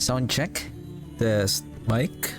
Sound check. Test mic.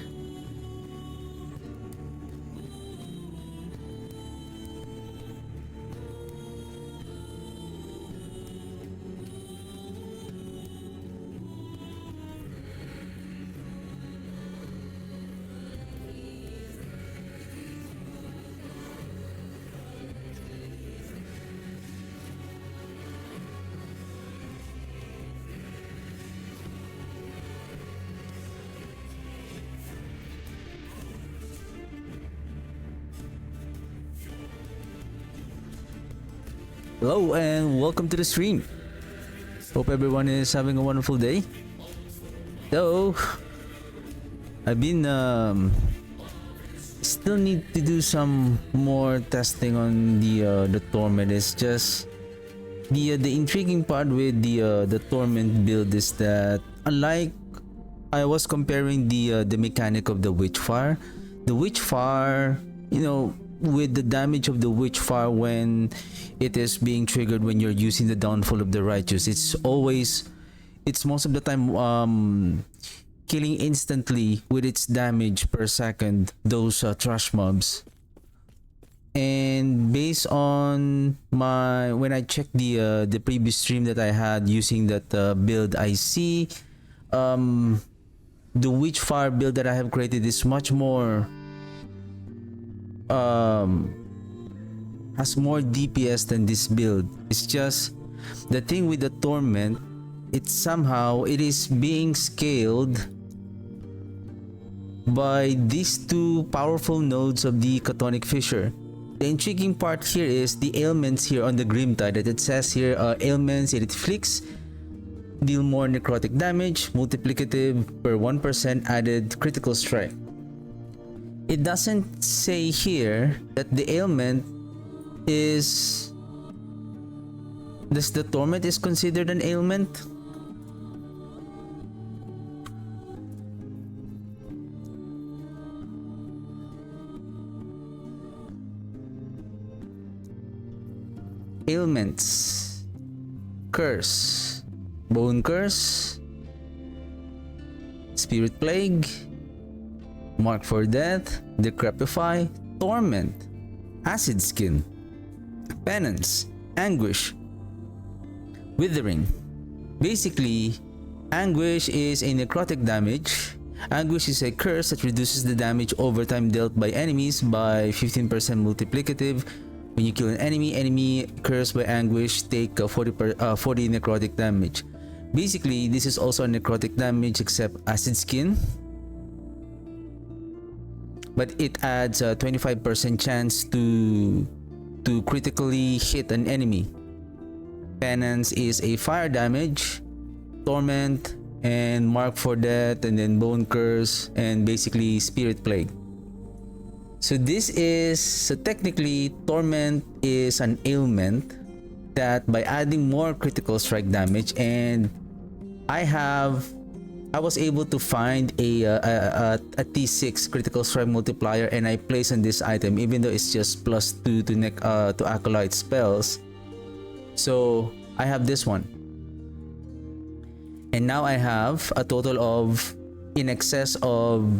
Hello and welcome to the stream. Hope everyone is having a wonderful day. So, I've been still need to do some more testing on the Torment. It's just the intriguing part with the Torment build is that unlike I was comparing the mechanic of the Witchfire, the Witchfire, you know, with the damage of the Witchfire when it is being triggered when you're using the Downfall of the Righteous, it's most of the time killing instantly with its damage per second those trash mobs. And based on when I checked the previous stream that I had using that build, I see the Witchfire build that I have created is much more has more DPS than this build. It's just the thing with the Torment, it is being scaled by these two powerful nodes of the Chthonic Fissure. The intriguing part here is the ailments here on the Grimtide that it says here, ailments, it inflicts, deal more necrotic damage, multiplicative per 1% added critical strike. It doesn't say here that the ailment is... Does the Torment is considered an ailment? Ailments. Curse. Bone Curse. Spirit Plague. Mark for Death, Decrepify, Torment, Acid Skin, Penance, Anguish, Withering. Basically, Anguish is a necrotic damage. Anguish is a curse that reduces the damage over time dealt by enemies by 15% multiplicative. When you kill an enemy cursed by Anguish take 40 necrotic damage. Basically, this is also a necrotic damage except Acid Skin, but it adds a 25% chance to critically hit an enemy. Penance is a fire damage, Torment, and Mark for Death, and then Bone Curse, and basically Spirit Plague. So technically Torment is an ailment that by adding more critical strike damage, and I was able to find a T6 critical strike multiplier, and I placed on this item even though it's just +2 to acolyte spells. So I have this one, and now I have a total of in excess of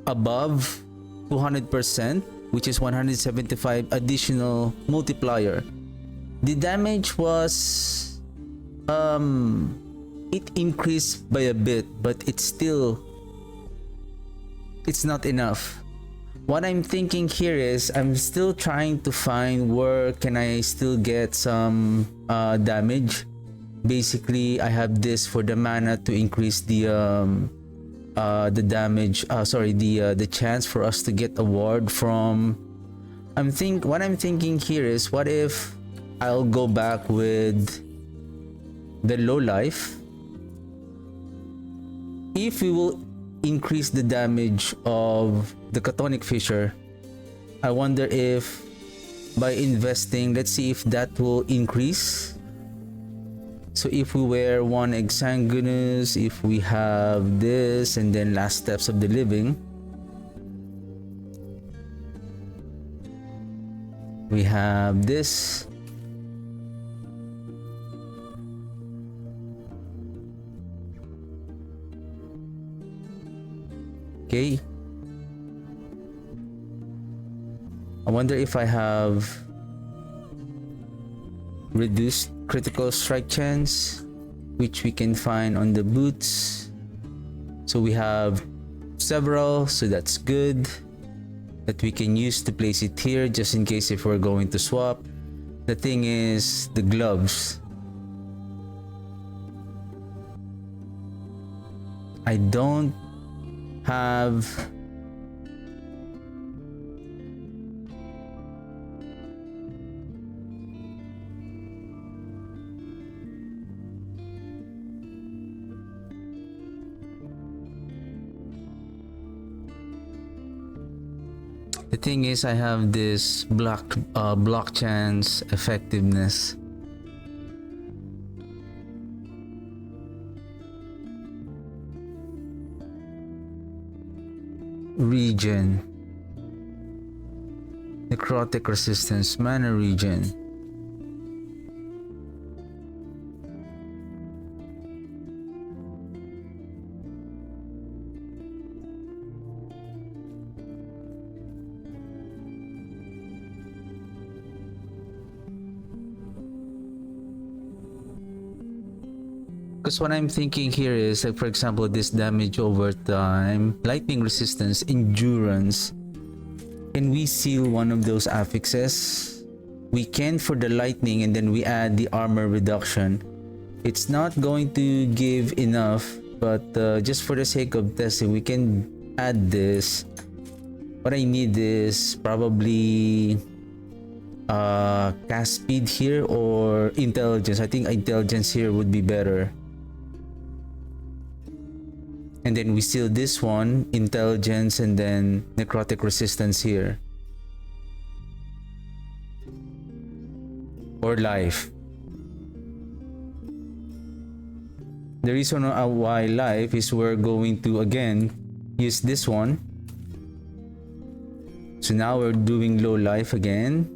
above 200%, which is 175 additional multiplier. The damage was it increased by a bit, but it's not enough. What I'm thinking here is I'm still trying to find where can I still get some damage. Basically, I have this for the mana to increase the damage. The chance for us to get a ward from. What I'm thinking here is, what if I'll go back with the low life. If we will increase the damage of the Chthonic Fissure, I wonder if by investing, let's see if that will increase. So if we wear one Exsanguinous, if we have this, and then Last Steps of the Living, we have this. Okay. I wonder if I have reduced critical strike chance, which we can find on the boots. So we have several, so that's good, that we can use to place it here just in case if we're going to swap. The thing is the gloves. I don't have the thing is I have this block chance effectiveness. Regen, necrotic resistance, mana regen. Because what I'm thinking here is, like, for example, this damage over time, lightning resistance, endurance. Can we seal one of those affixes? We can for the lightning, and then we add the armor reduction. It's not going to give enough, but just for the sake of testing, we can add this. What I need is probably cast speed here or intelligence. I think intelligence here would be better. And then we seal this one, intelligence, and then necrotic resistance here. Or life. The reason why life is we're going to again use this one. So now we're doing low life again.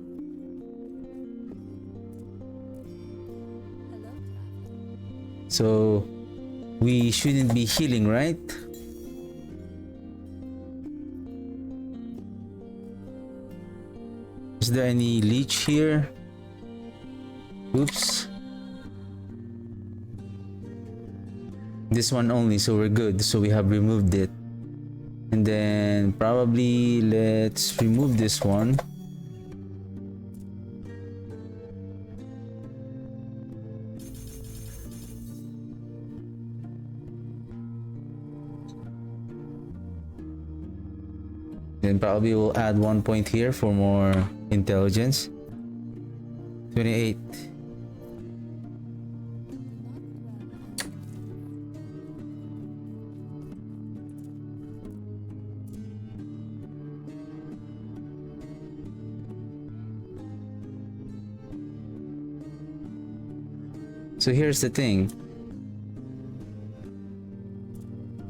So we shouldn't be healing, right? Is there any leech here? Oops. This one only, so we're good. So we have removed it. And then probably let's remove this one. Then probably we'll add 1 point here for more intelligence. 28. So here's the thing.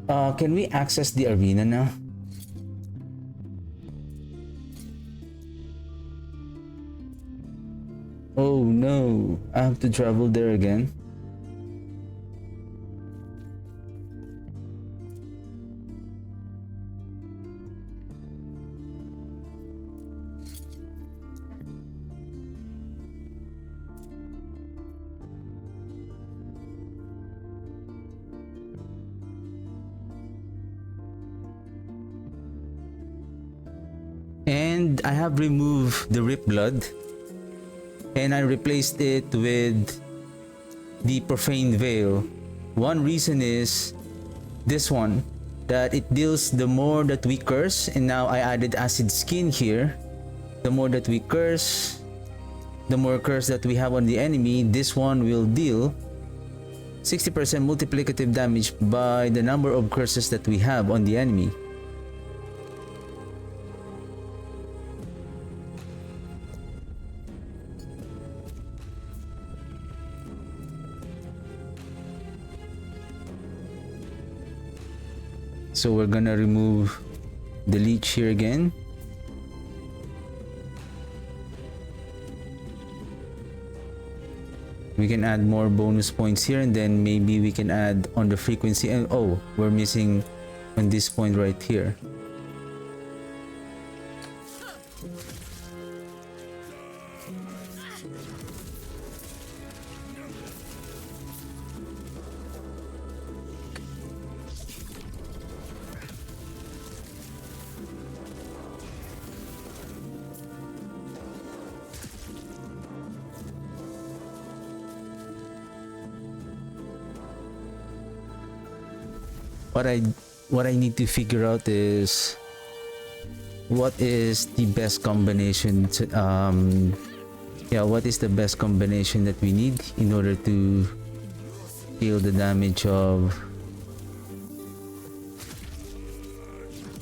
Can we access the arena now? Oh no, I have to travel there again. And I have removed the Rip Blood. And I replaced it with the Profane Veil. One reason is this one, that it deals the more that we curse, and now I added Acid Skin here. The more that we curse, the more curse that we have on the enemy. This one will deal 60% multiplicative damage by the number of curses that we have on the enemy. So we're gonna remove the leech here again. We can add more bonus points here, and then maybe we can add on the frequency. And oh, we're missing on this point right here. What I need to figure out is what is the best combination to, what is the best combination that we need in order to deal the damage of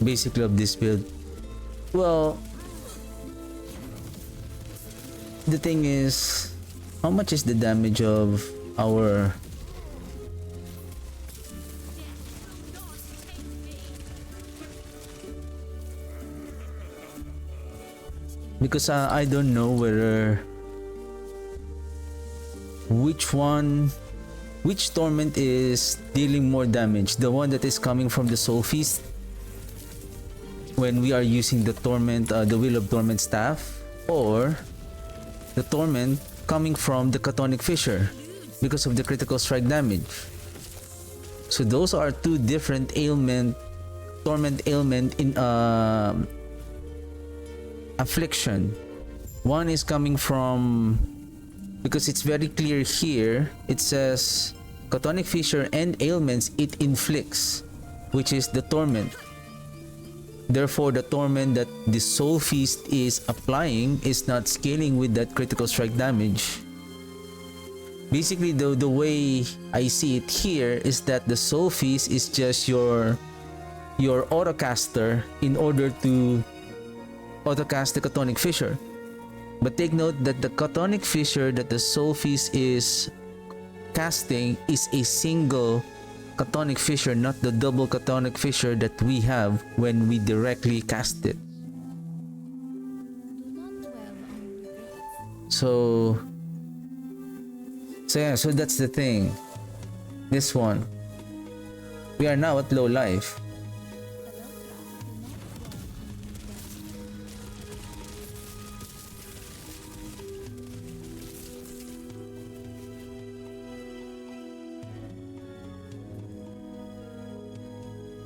basically of this build. Well, the thing is, how much is the damage of our because I don't know whether which torment is dealing more damage, the one that is coming from the Soul Feast when we are using the torment, the Wheel of Torment staff, or the torment coming from the Chthonic Fissure because of the critical strike damage. So those are two different torment ailment in affliction. One is coming from, because it's very clear here, it says Chthonic Fissure and ailments it inflicts, which is the torment. Therefore, the torment that the Soul Feast is applying is not scaling with that critical strike damage. Basically, the way I see it here is that the Soul Feast is just your autocaster in order to autocast the Chthonic Fissure. But take note that the Chthonic Fissure that the Soul Feast is casting is a single Chthonic Fissure, not the double Chthonic Fissure that we have when we directly cast it. So that's the thing. This one, we are now at low life.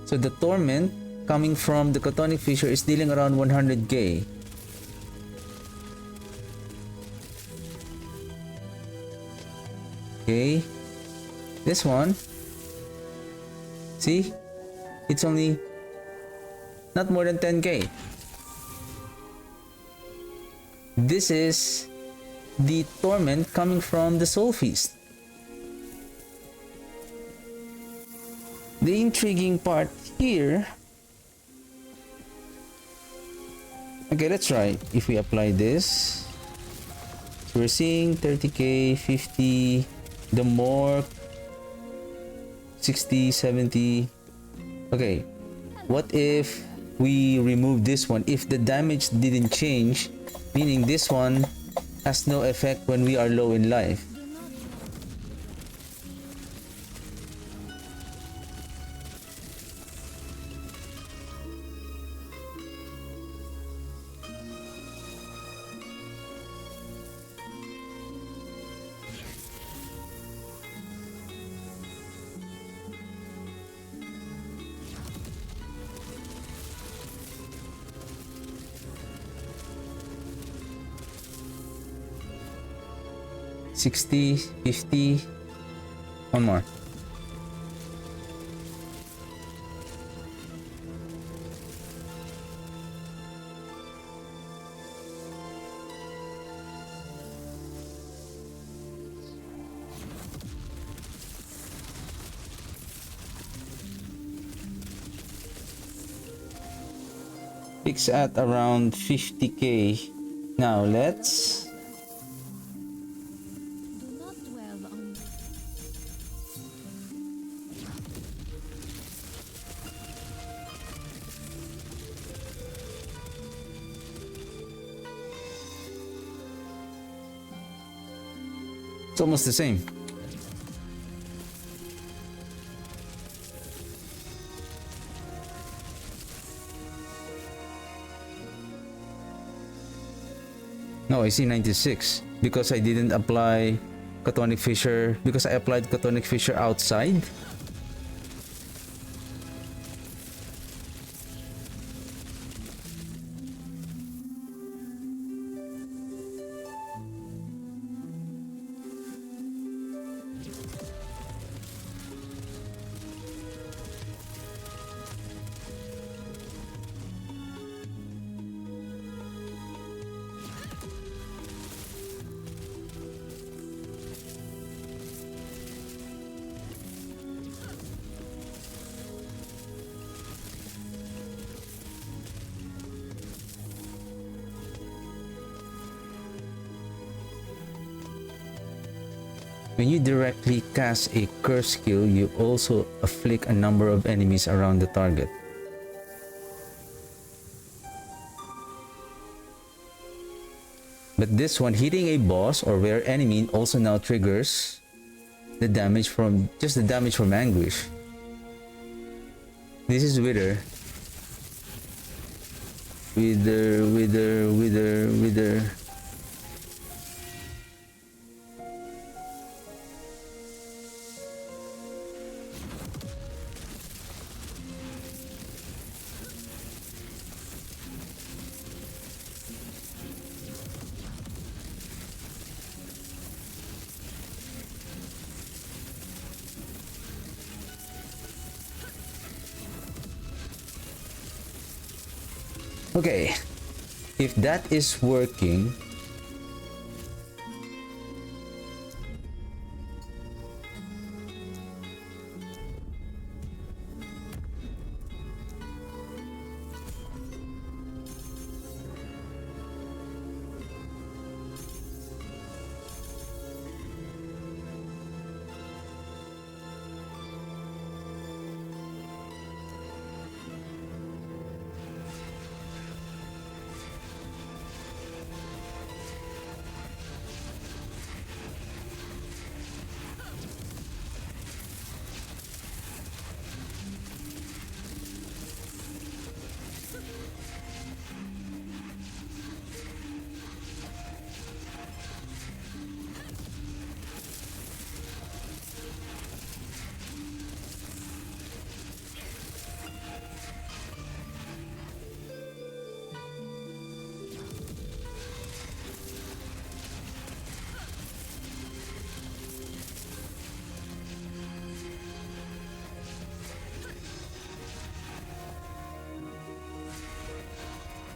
So the torment coming from the Chthonic Fissure is dealing around 100k. Okay, this one, see, it's only not more than 10k. This is the torment coming from the Soul Feast. The intriguing part here, okay, let's try if we apply this. So we're seeing 30k, 50, the more 60, 70. Okay, what if we remove this one? If the damage didn't change, meaning this one has no effect when we are low in life. $60, $50, one more. Peaks at around 50k. Now let's it's almost the same. No, I see 96 because I didn't apply Chthonic Fissure, because I applied Chthonic Fissure outside. When you directly cast a curse skill, you also afflict a number of enemies around the target. But this one, hitting a boss or rare enemy, also now triggers the damage from anguish. This is Wither. Wither. Okay, if that is working,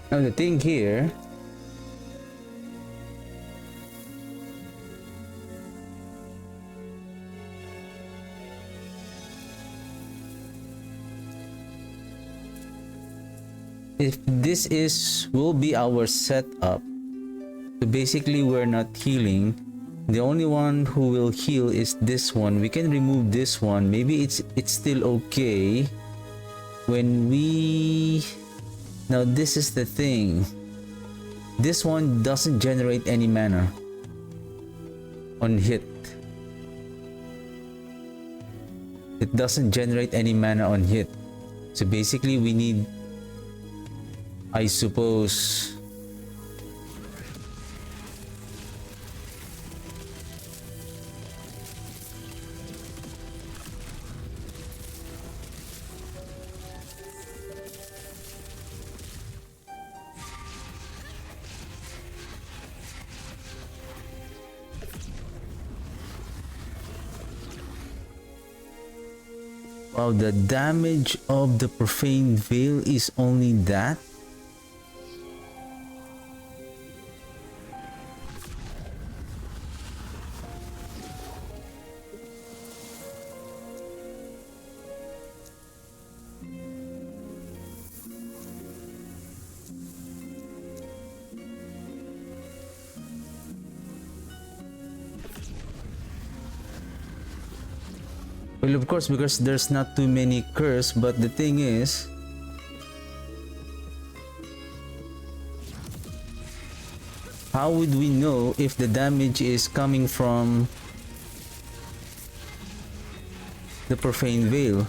now the thing here, if this will be our setup, so basically we're not healing. The only one who will heal is this one. We can remove this one. Maybe it's still okay when we... Now this is the thing. This one doesn't generate any mana on hit. It doesn't generate any mana on hit. So basically we need, I suppose, wow, the damage of the Profane Veil is only that? Well, of course, because there's not too many curse, but the thing is, how would we know if the damage is coming from the Profane Veil?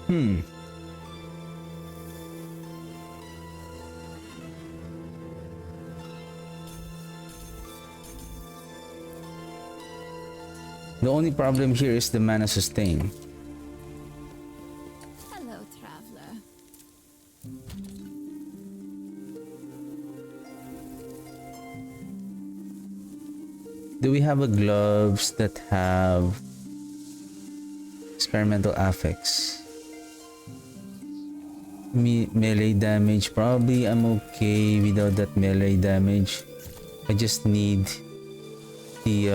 Hmm. The only problem here is the mana sustain. Hello, traveler. Do we have a gloves that have experimental affix? Melee damage, probably I'm okay without that melee damage. I just need the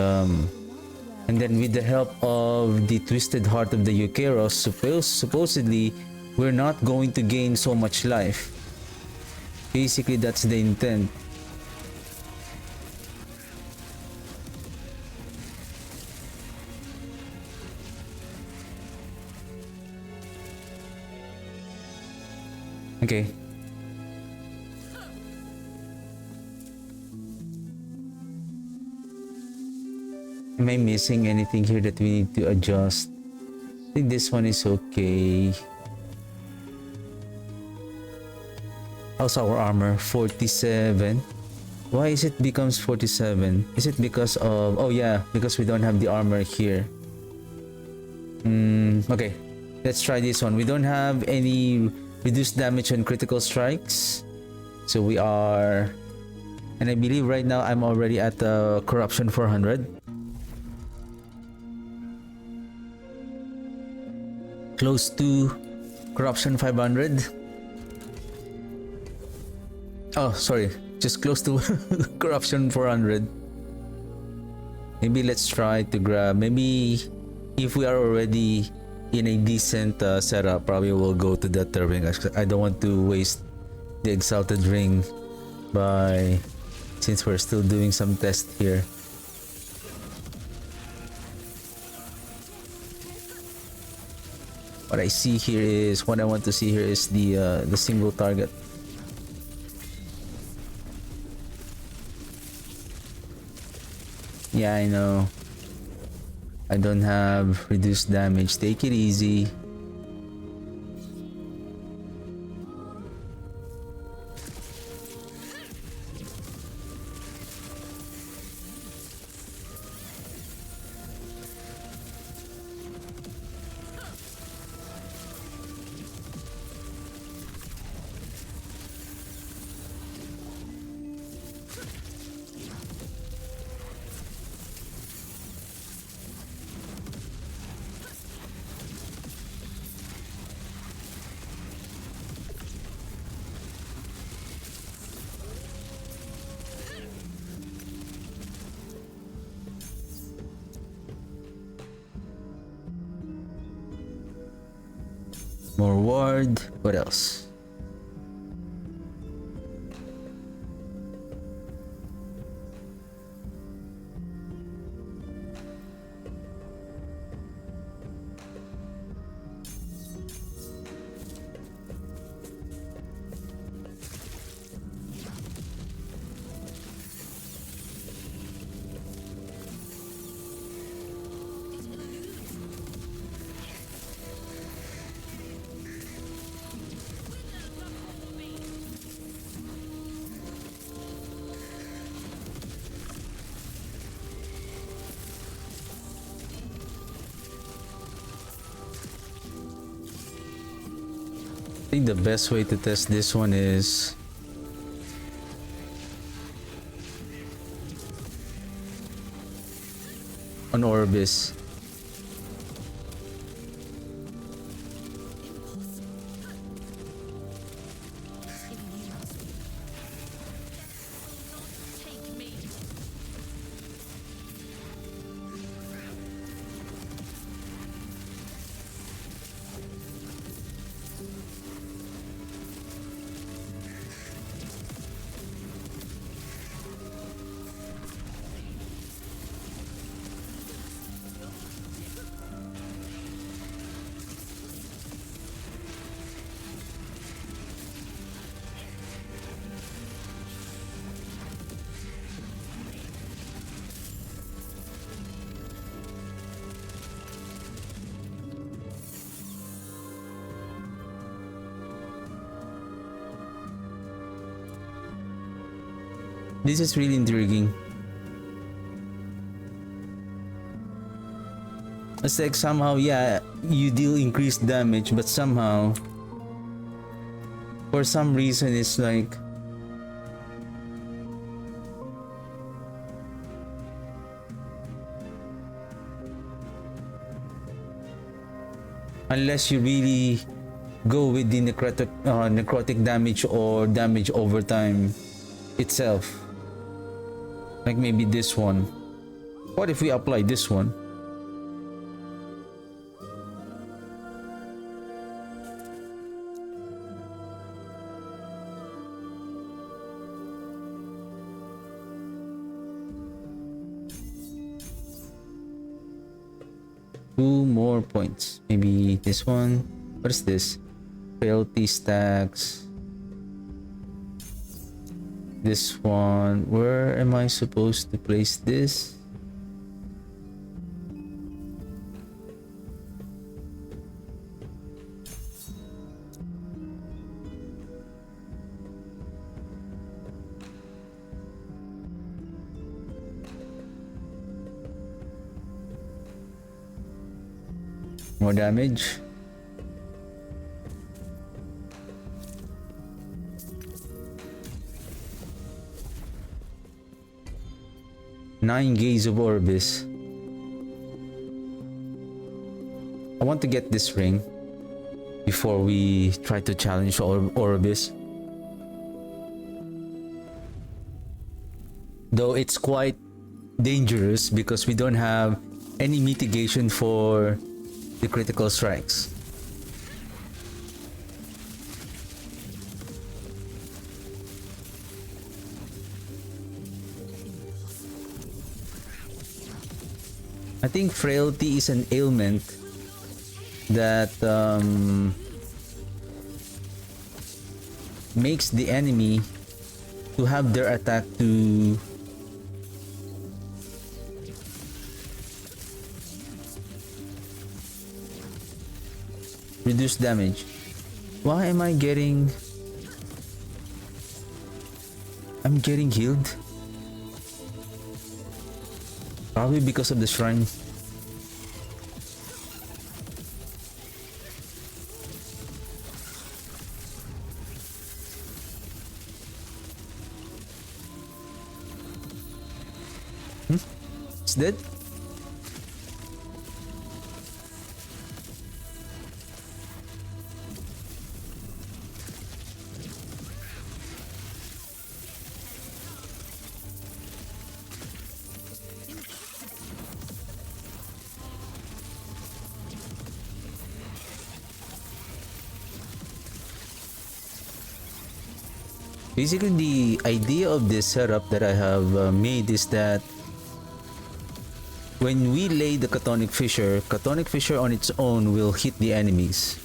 and then with the help of the Twisted Heart of the Eukeros, supposedly we're not going to gain so much life. Basically that's the intent. Okay. Am I missing anything here that we need to adjust? I think this one is okay. How's our armor? 47. Why is it becomes 47? Is it because of... Oh yeah, because we don't have the armor here. Okay. Let's try this one. We don't have any reduced damage on critical strikes. So we are... And I believe right now I'm already at the corruption 400. Close to corruption 500. Oh, sorry. Just close to corruption 400. Maybe let's try to grab... Maybe if we are already in a decent setup, probably we'll go to that ring. I don't want to waste the exalted ring by... Since we're still doing some test here. What I see here is... What I want to see here is the single target. Yeah, I know. I don't have reduced damage. Take it easy. More ward. What else? I think the best way to test this one is on Orbis. This is really intriguing. It's like somehow, yeah, you deal increased damage, but somehow, for some reason, it's like unless you really go with the necrotic damage or damage over time itself, like maybe this one. What if we apply this one? Two more points. Maybe this one. What is this? Frailty stacks. This one. Where am I supposed to place this? More damage. Nine Gaze of Orbis. I want to get this ring before we try to challenge Orbis. Though it's quite dangerous because we don't have any mitigation for the critical strikes. I think frailty is an ailment that makes the enemy to have their attack to reduce damage. Why am I getting... I'm getting healed? Probably because of the shrine. It's dead? Basically, the idea of this setup that I have made is that when we lay the Chthonic Fissure on its own will hit the enemies.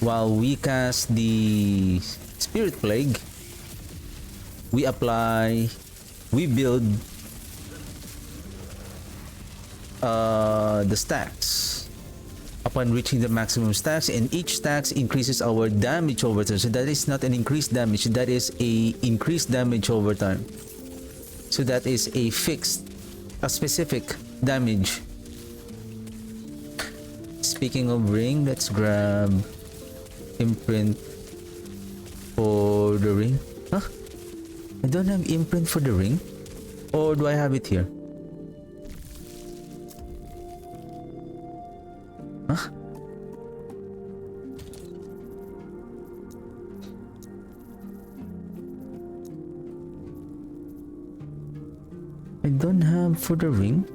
While we cast the Spirit Plague, we build the stacks. Upon reaching the maximum stacks, and each stacks increases our damage over time. So that is not an increased damage, that is a increased damage over time. So that is a specific damage. Speaking of ring, let's grab imprint for the ring. Huh? I don't have imprint for the ring? Or do I have it here? Huh? I don't have for the ring.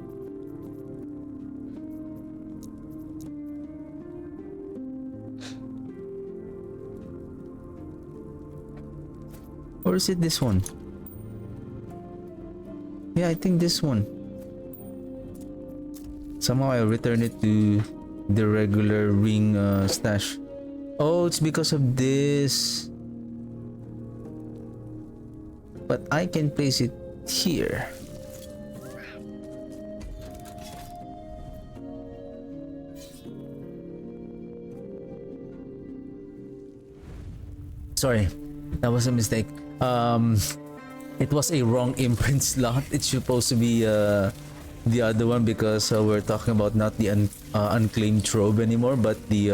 Or is it this one? Yeah, I think this one. Somehow I return it to the regular ring stash. Oh, it's because of this. But I can place it here. Sorry, that was a mistake. It was a wrong imprint slot. It's supposed to be the other one because we're talking about not the unclaimed trove anymore, but the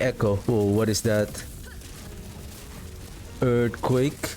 echo. Oh, what is that? Earthquake.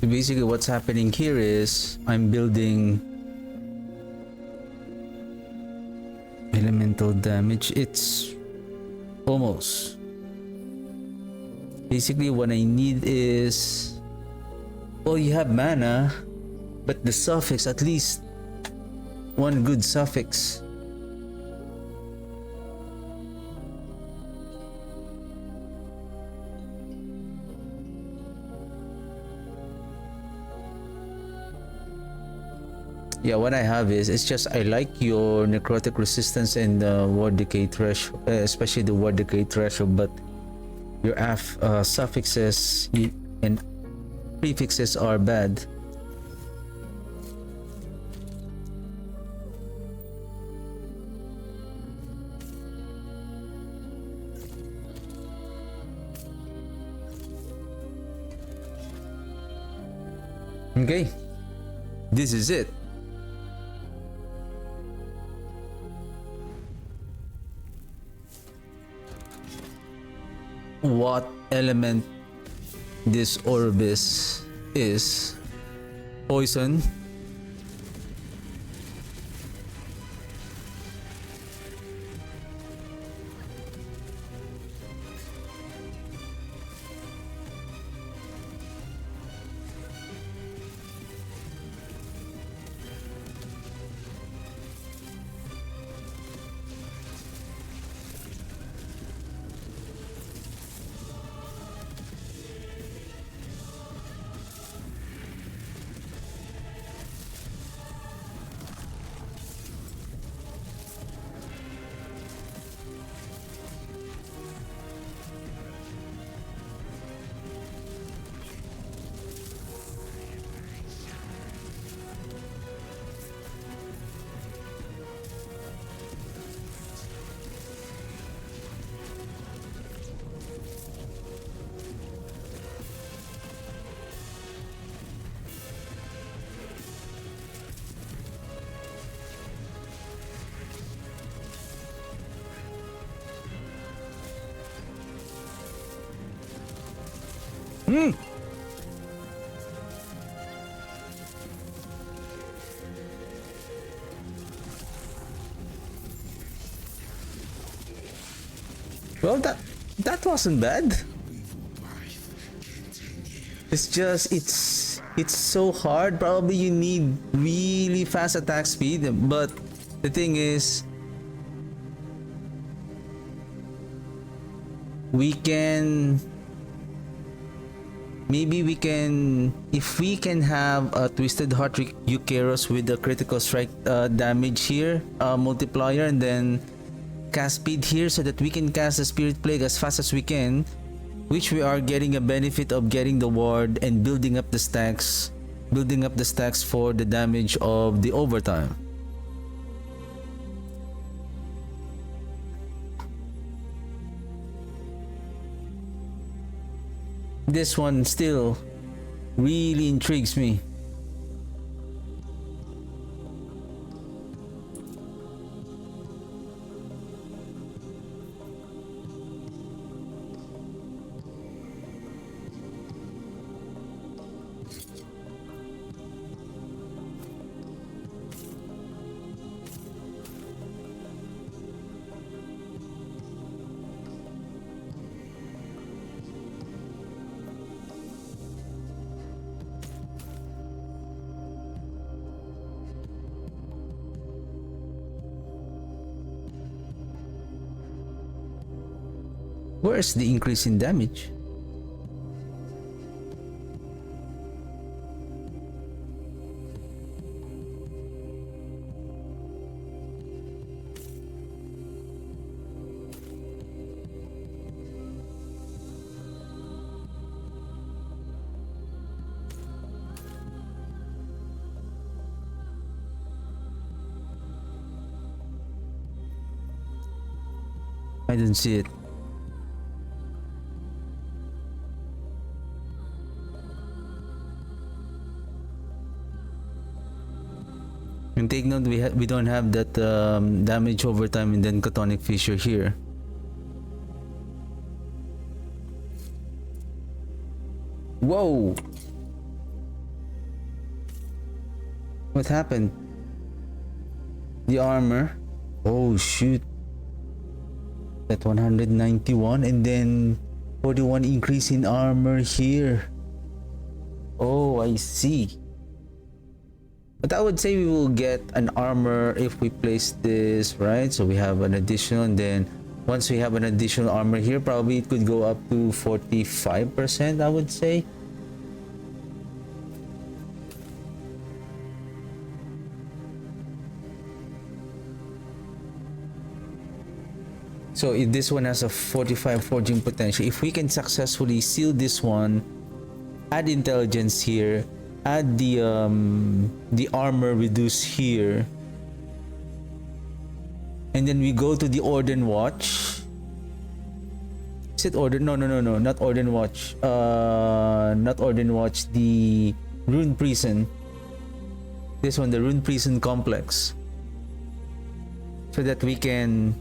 So basically what's happening here is I'm building elemental damage. It's almost. Basically what I need is, well, you have mana, but the suffix, at least one good suffix. Yeah, what I have is, it's just I like your necrotic resistance and ward decay threshold, especially the ward decay threshold, but your suffixes and prefixes are bad. Okay, this is it. What element this Orbis is? Poison. Well, that wasn't bad. It's just it's so hard. Probably you need really fast attack speed, but the thing is, we can if we can have a Twisted Heart Eucharos with the critical strike damage here, multiplier, and then cast speed here so that we can cast the Spirit Plague as fast as we can, which we are getting a benefit of getting the ward and building up the stacks for the damage of the overtime. This one still really intrigues me. Where's the increase in damage? I don't see it. And take note, we don't have that damage over time and then Chthonic Fissure here. Whoa! What happened? The armor. Oh shoot. At 191 and then 41 increase in armor here. Oh, I see. But I would say we will get an armor if we place this, right? So we have an additional, and then once we have an additional armor here, probably it could go up to 45%, I would say. So if this one has a 45 forging potential, if we can successfully seal this one, add intelligence here, add the armor reduce here, and then we go to the Orden Watch. Is it Orden? No, not Orden Watch. Not Orden Watch. The Rune Prison. This one, the Rune Prison Complex, so that we can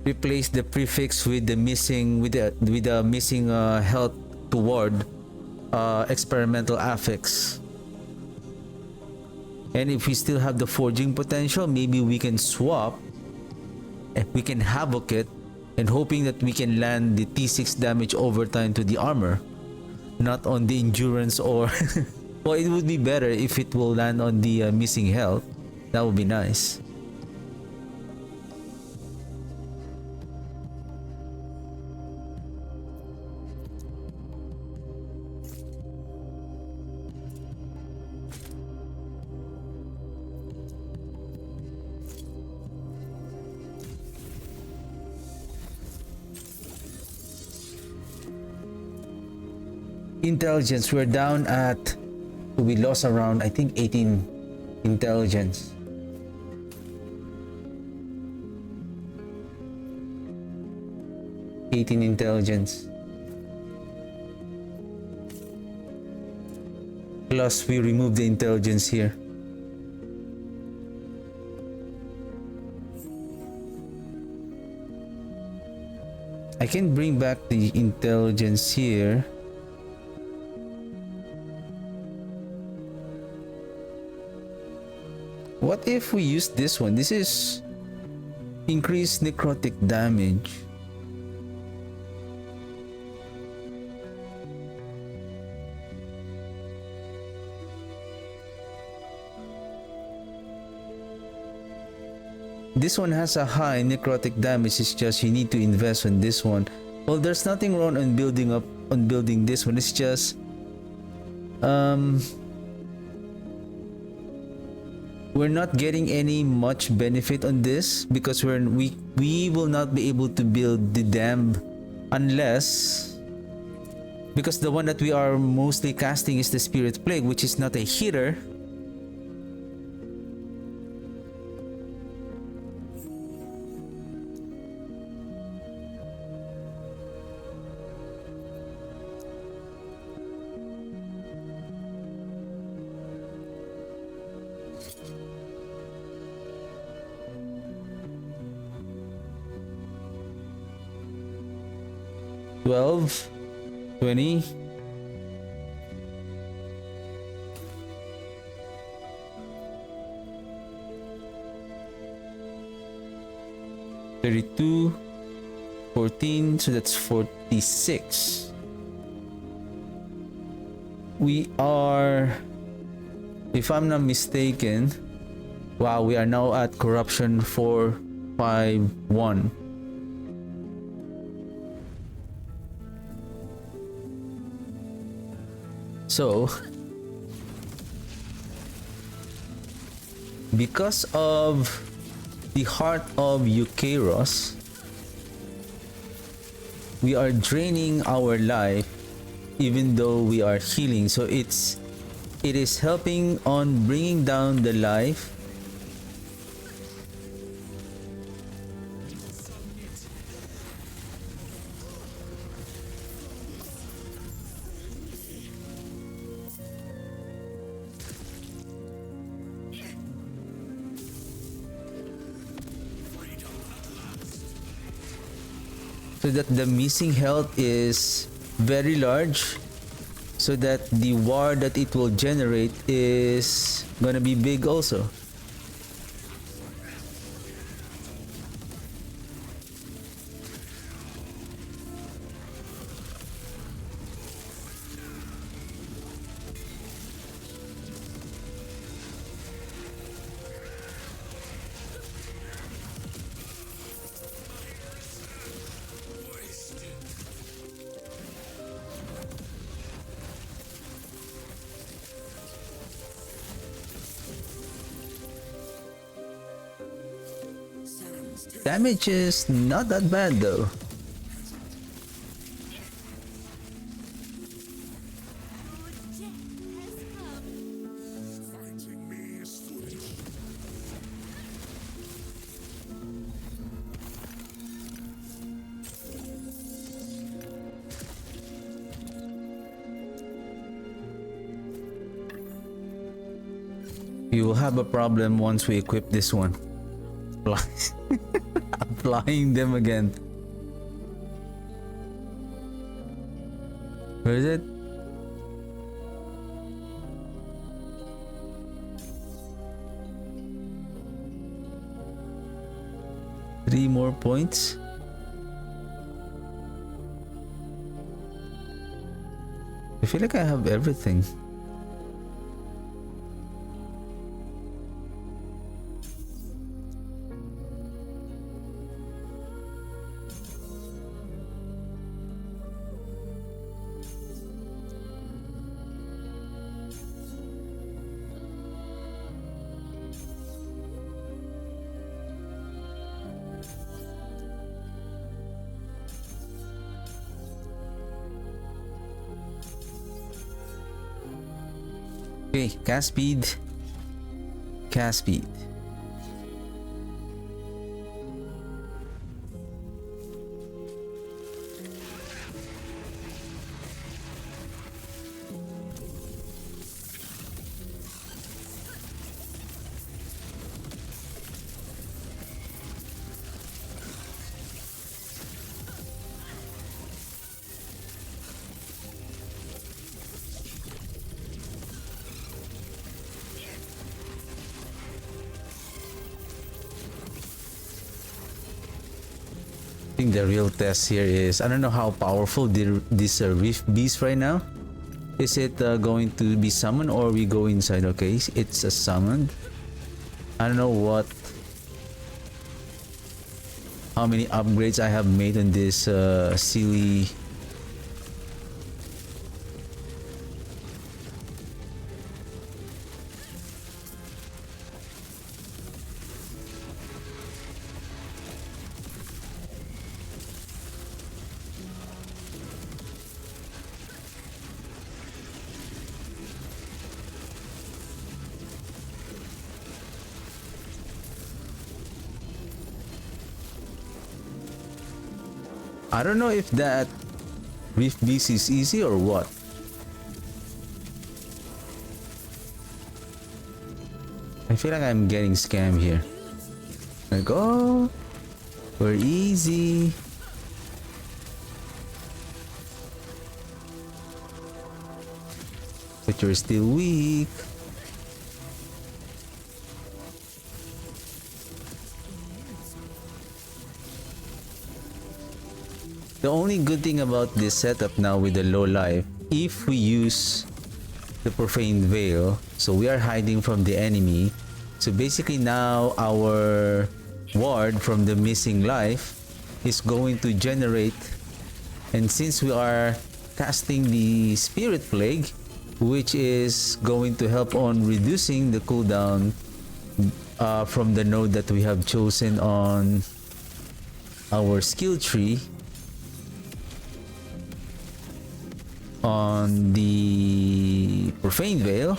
replace the prefix with the missing health toward experimental affix. And if we still have the forging potential, maybe we can swap and we can havoc it, and hoping that we can land the T6 damage overtime to the armor, not on the endurance or well, it would be better if it will land on the missing health. That would be nice. Intelligence, we're down at, we lost around, I think, 18 intelligence. Plus we remove the intelligence here. I can bring back the intelligence here. What if we use this one? This is increased necrotic damage. This one has a high necrotic damage. It's just you need to invest on this one. Well, there's nothing wrong on building this one. It's just we're not getting any much benefit on this because we will not be able to build the Damned unless, because the one that we are mostly casting is the Spirit Plague, which is not a hitter. $12, $20, $32, $14, so that's $46. We are, if I'm not mistaken, wow, we are now at corruption 4 5-1. So, because of the heart of Eucharos, we are draining our life even though we are healing. So it is helping on bringing down the life. So that the missing health is very large, so that the war that it will generate is gonna be big also. Damage is not that bad though. We will have a problem once we equip this one. Applying them again. Where is it? Three more points. I feel like I have everything. Okay, cast speed. Cast speed. I think the real test here is, I don't know how powerful this Rift Beast right now. Is it going to be summoned or we go inside? Okay, it's a summoned. I don't know how many upgrades I have made on this silly. I don't know if that Rift Beast is easy or what. I feel like I'm getting scammed here. Like, oh, we're easy. But you're still weak. The only good thing about this setup now with the low life, if we use the Profane Veil, so we are hiding from the enemy. So basically now our ward from the missing life is going to generate, and since we are casting the Spirit Plague, which is going to help on reducing the cooldown from the node that we have chosen on our skill tree on the Profane Veil.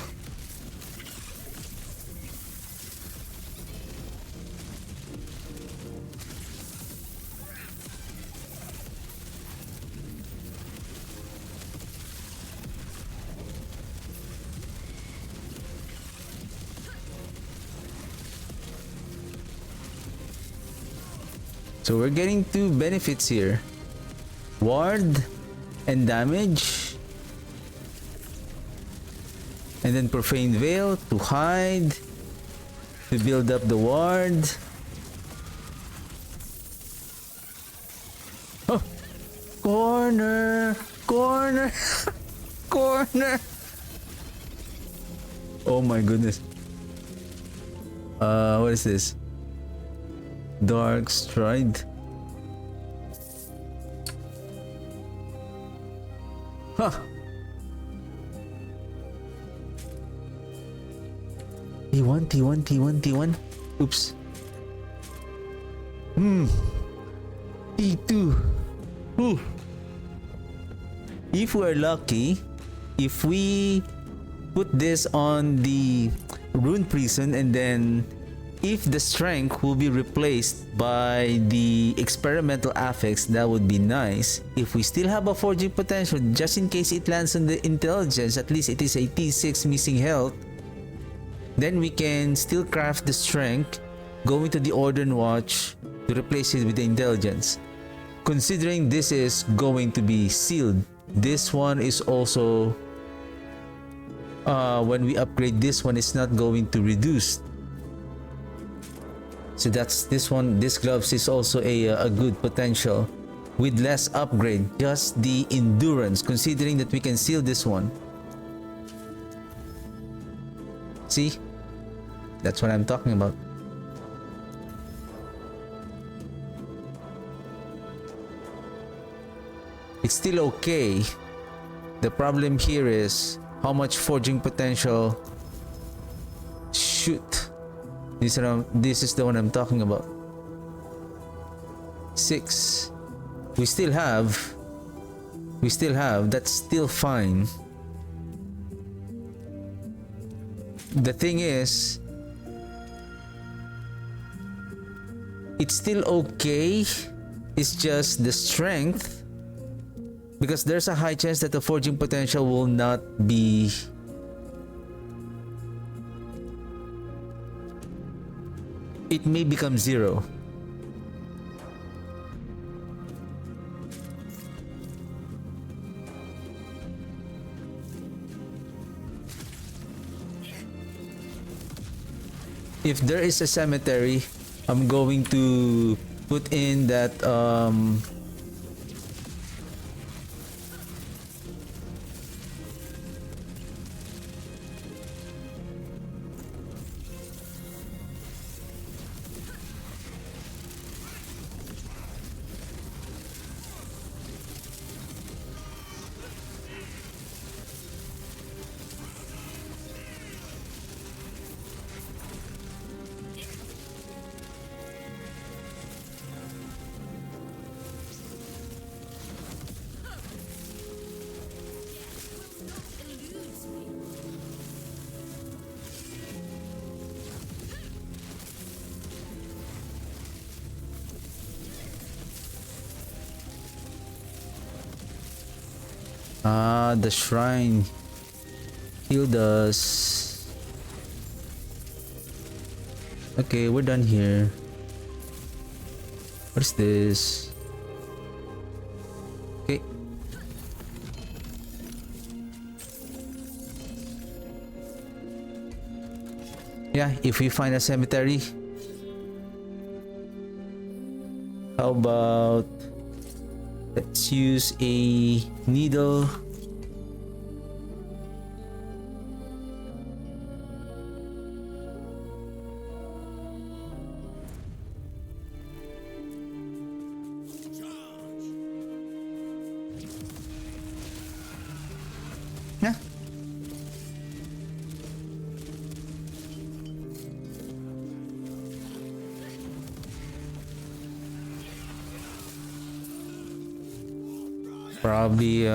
So we're getting two benefits here. Ward and damage. And then Profane Veil to hide. To build up the ward. Oh! Corner! Corner! Corner! Oh my goodness. What is this? Dark Stride. Huh. T1, T1, T1, T1. Oops. T2. Ooh. If we're lucky, if we put this on the Rune Prison and then if the strength will be replaced by the experimental affix, that would be nice. If we still have a forging potential, just in case it lands on the intelligence, at least it is a T6 missing health, then we can still craft the strength, go into the Order Watch to replace it with the intelligence. Considering this is going to be sealed, this one is also, when we upgrade this one, it's not going to reduce. So that's this one. This gloves is also a good potential with less upgrade, just the endurance, considering that we can seal this one. See, that's what I'm talking about. It's still okay. The problem here is how much forging potential. Shoot. This is the one I'm talking about. 6. We still have. That's still fine. The thing is, it's still okay. It's just the strength, because there's a high chance that the forging potential will not be. It may become 0. If there is a cemetery, I'm going to put in that the shrine healed us. Okay, we're done here. What is this? Okay. Yeah, if we find a cemetery, how about let's use a needle. Probably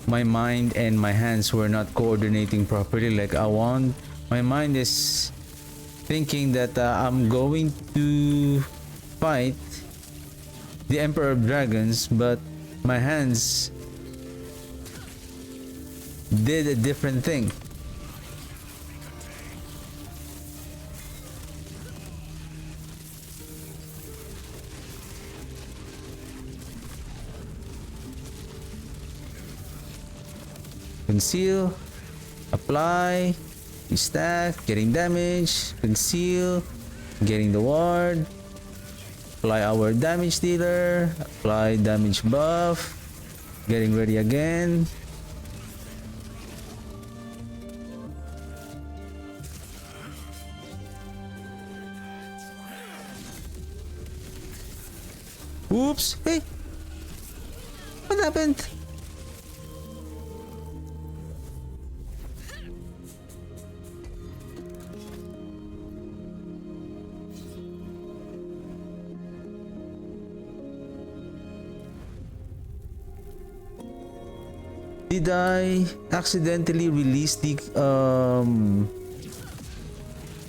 my mind and my hands were not coordinating properly like I want. My mind is thinking that I'm going to fight the Emperor of Dragons, but my hands did a different thing. Conceal, apply, stack, getting damage, conceal, getting the ward, apply our damage dealer, apply damage buff, getting ready again. Oops, hey, what happened? Did I accidentally release the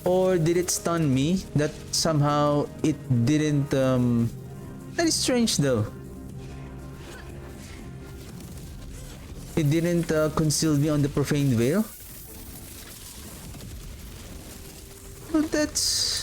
or did it stun me that somehow it didn't that is strange though. It didn't conceal me on the Profane Veil. Well, that's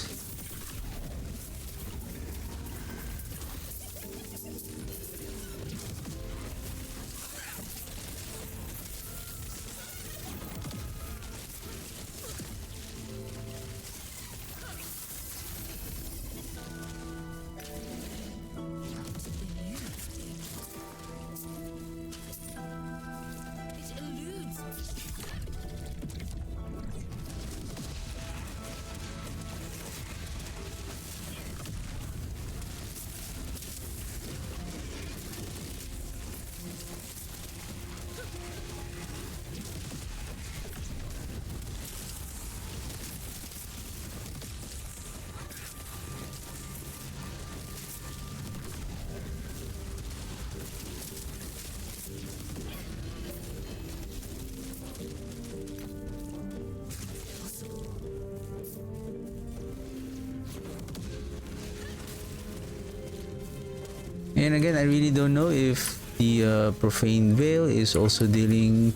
and again, I really don't know if the Profane Veil is also dealing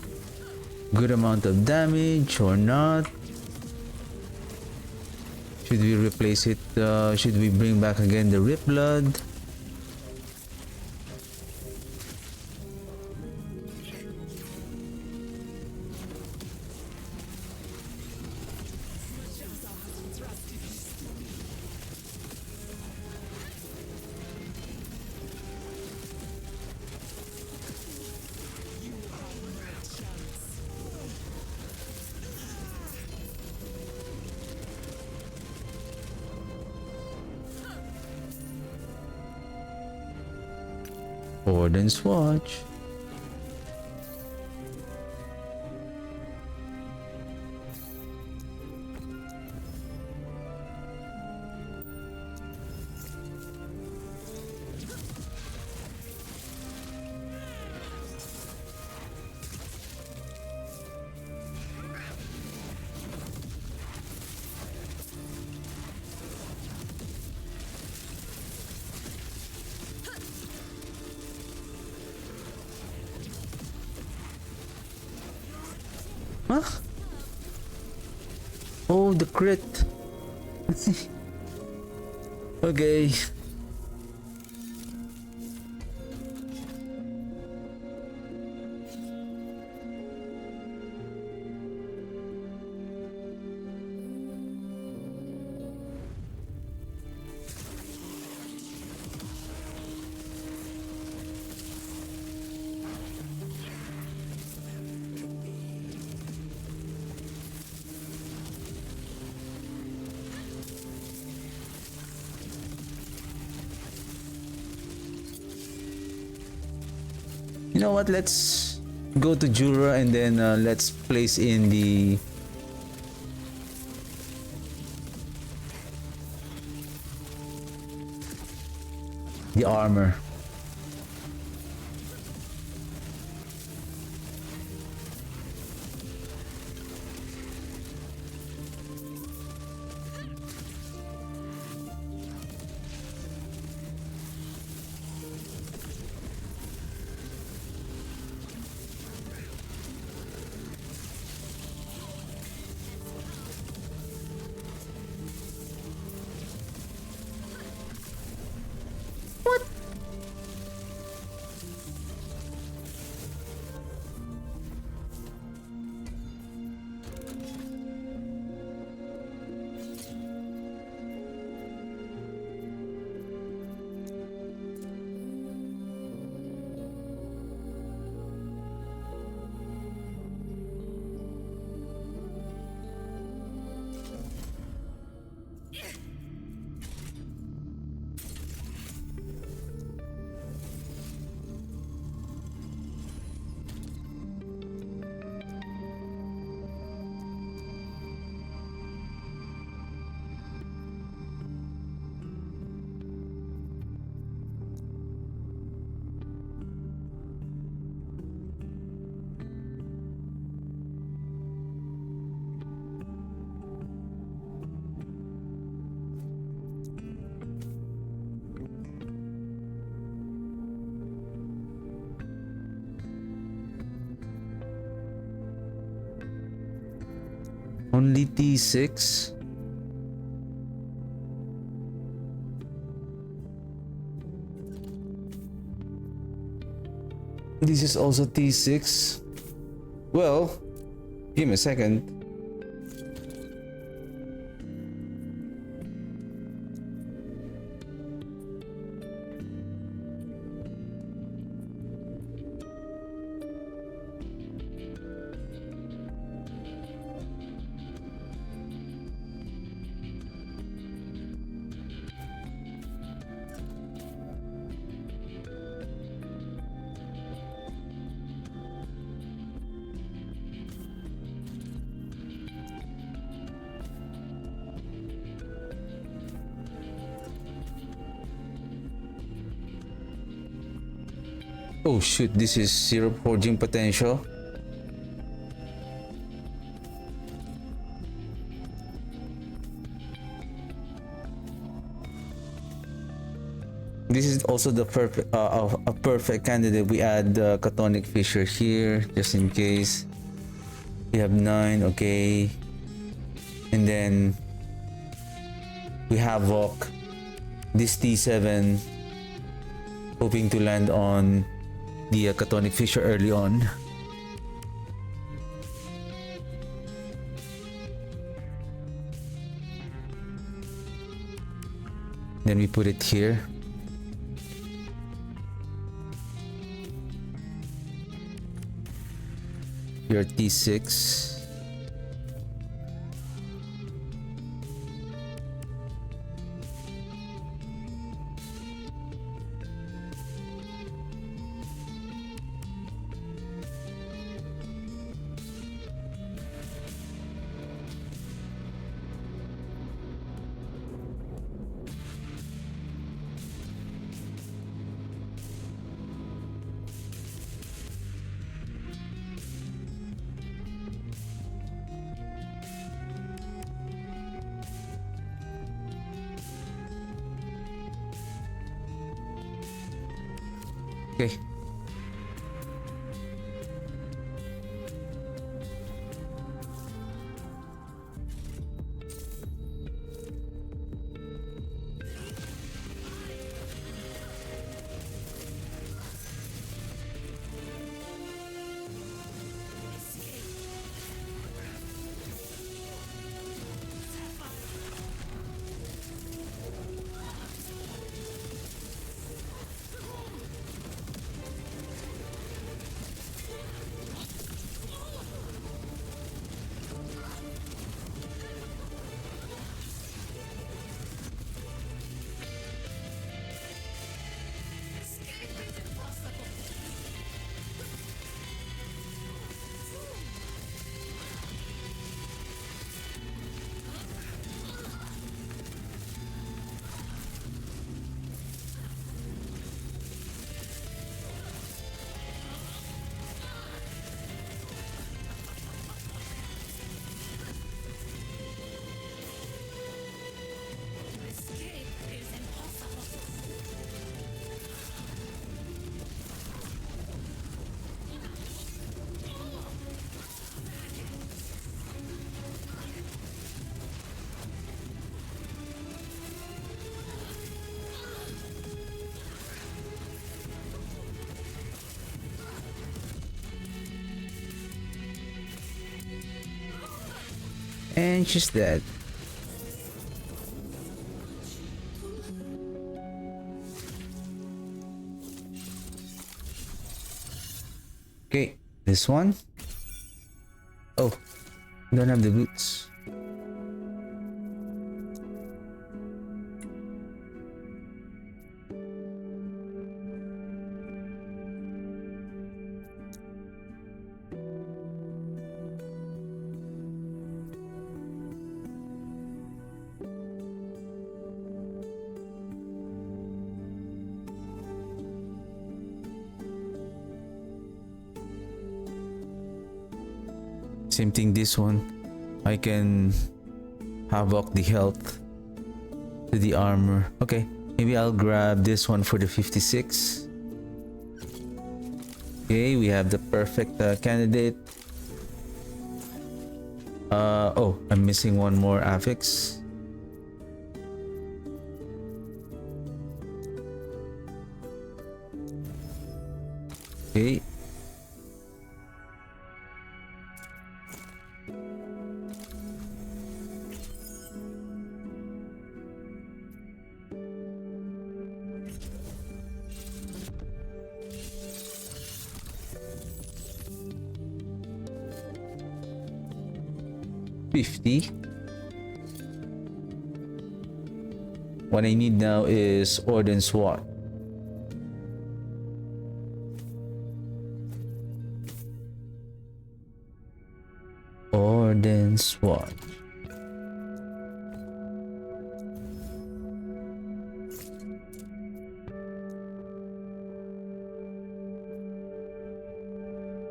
good amount of damage or not. Should we replace it? Should we bring back again the Rip Blood? Warden's Watch. Huh? Oh, the crit. Okay. You know what? Let's go to Jura and then let's place in the the armor. Only T6? This is also T6. Well, give me a second. Oh shoot, this is zero forging potential. This is also the perfect a perfect candidate. We add the Chthonic Fissure here just in case. We have 9, okay. And then we have Havoc. This T7 hoping to land on the Chthonic Fissure early on. Then we put it here. Your T6. Okay. And she's dead. Okay, this one. Oh, don't have the boots. Same thing this one. I can havoc the health to the armor. Okay, maybe I'll grab this one for the 56. Okay, we have the perfect candidate. Oh, I'm missing one more affix. Okay. What I need now is Orden SWAT. Orden SWAT.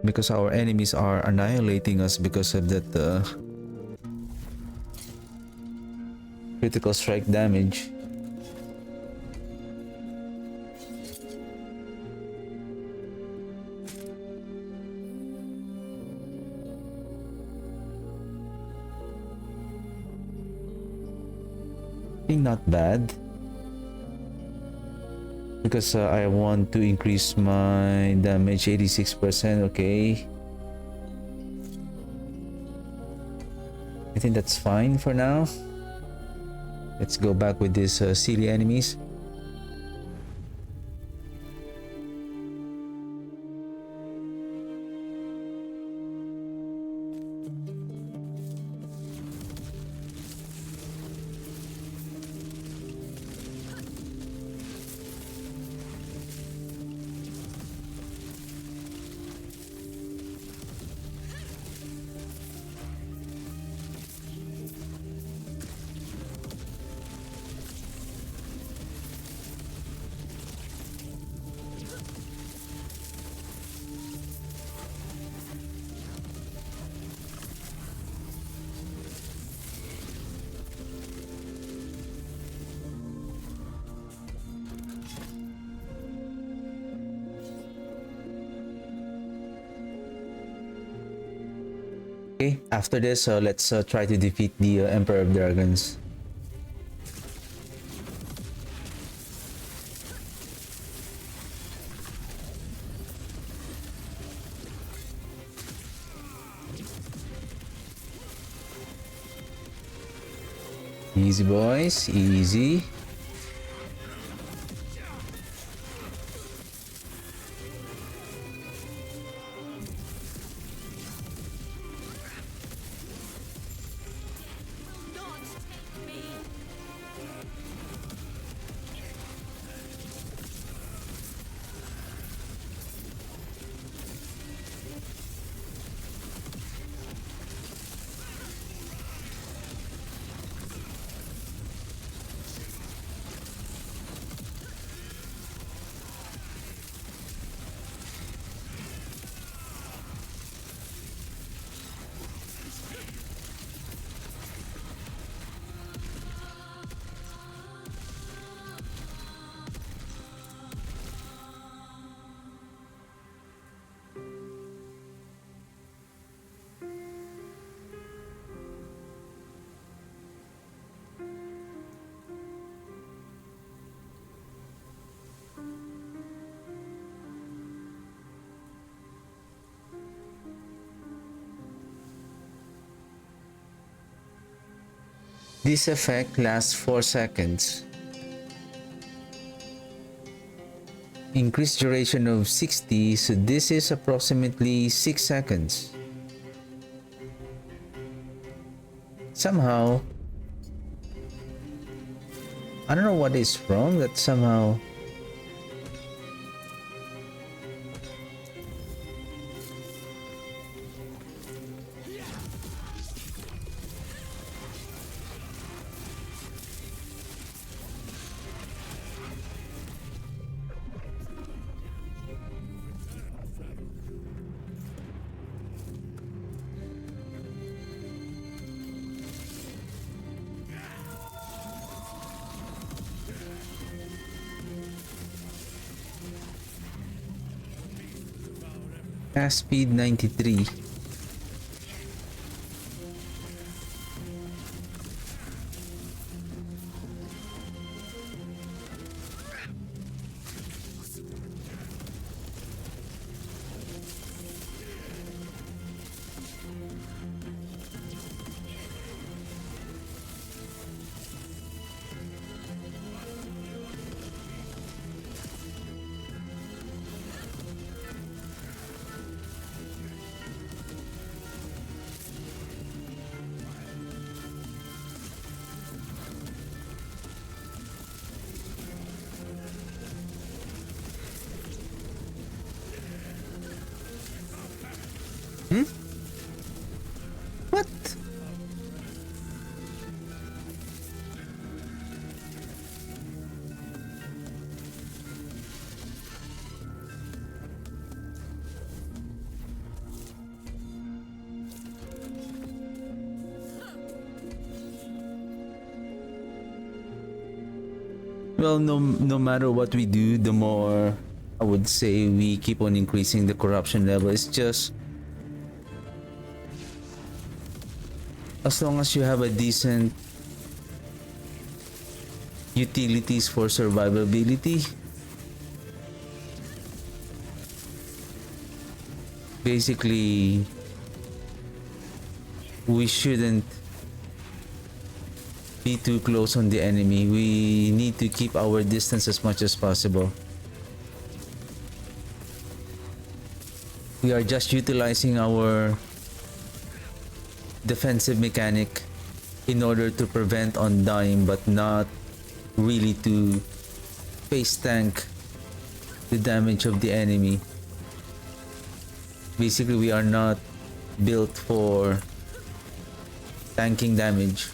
Because our enemies are annihilating us because of that critical strike damage. I think not bad. Because I want to increase my damage 86%, okay. I think that's fine for now. Let's go back with these silly enemies. Okay, after this, let's try to defeat the Emperor of Dragons. Easy, boys, easy. This effect lasts 4 seconds. Increased duration of 60, so this is approximately 6 seconds. Somehow, I don't know what is wrong, that somehow cast speed 93. What? Well, no matter what we do, the more I would say we keep on increasing the corruption level. It's just as long as you have a decent utilities for survivability, basically we shouldn't be too close on the enemy. We need to keep our distance as much as possible. We are just utilizing our defensive mechanic in order to prevent on dying, but not really to face tank the damage of the enemy. Basically, we are not built for tanking damage.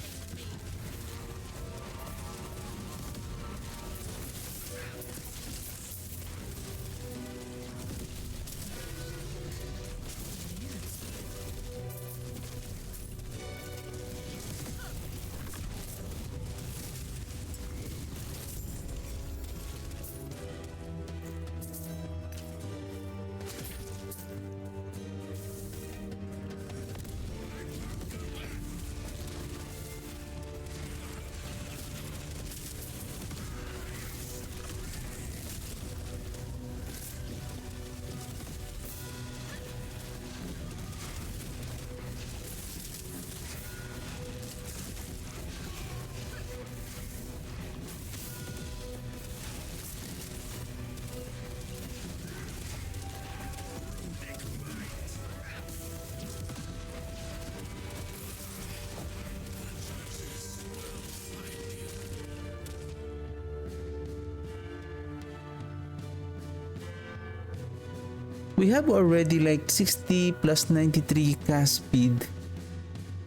We have already like 60 plus 93 cast speed.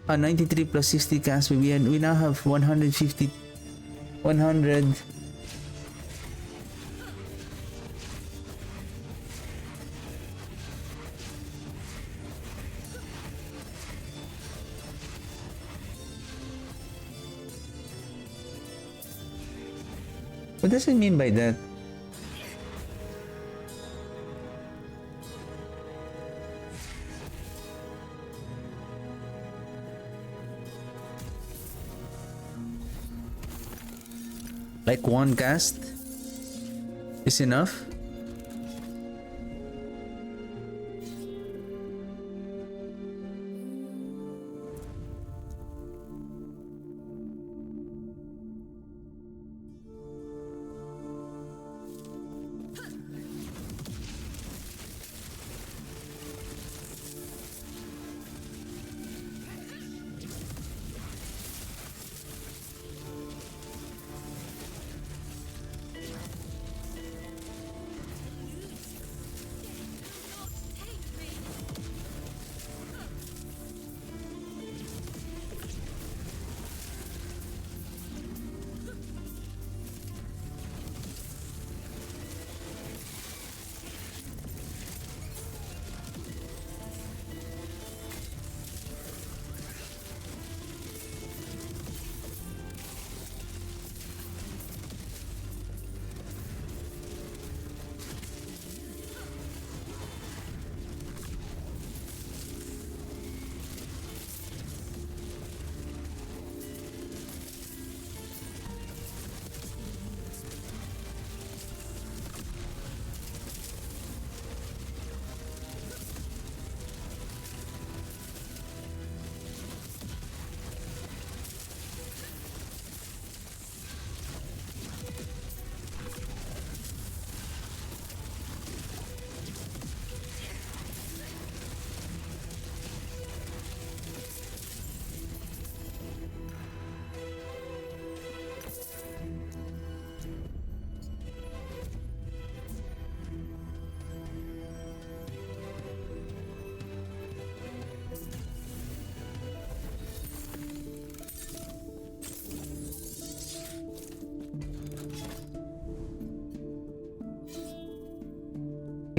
93 plus 60 cast speed. We now have 150. 100. What does it mean by that? Like one cast is enough?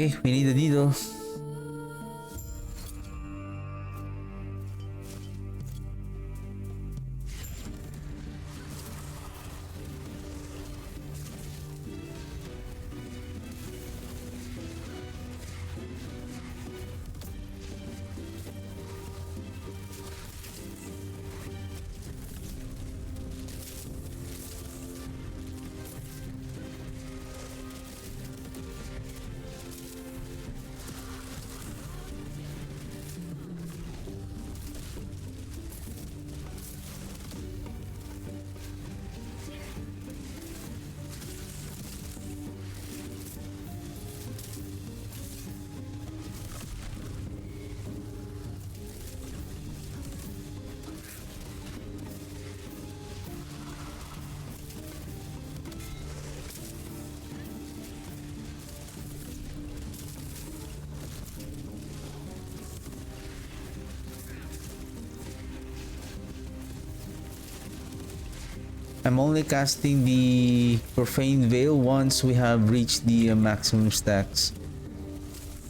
Okay, we need a needle. I'm only casting the Profane Veil once we have reached the maximum stacks,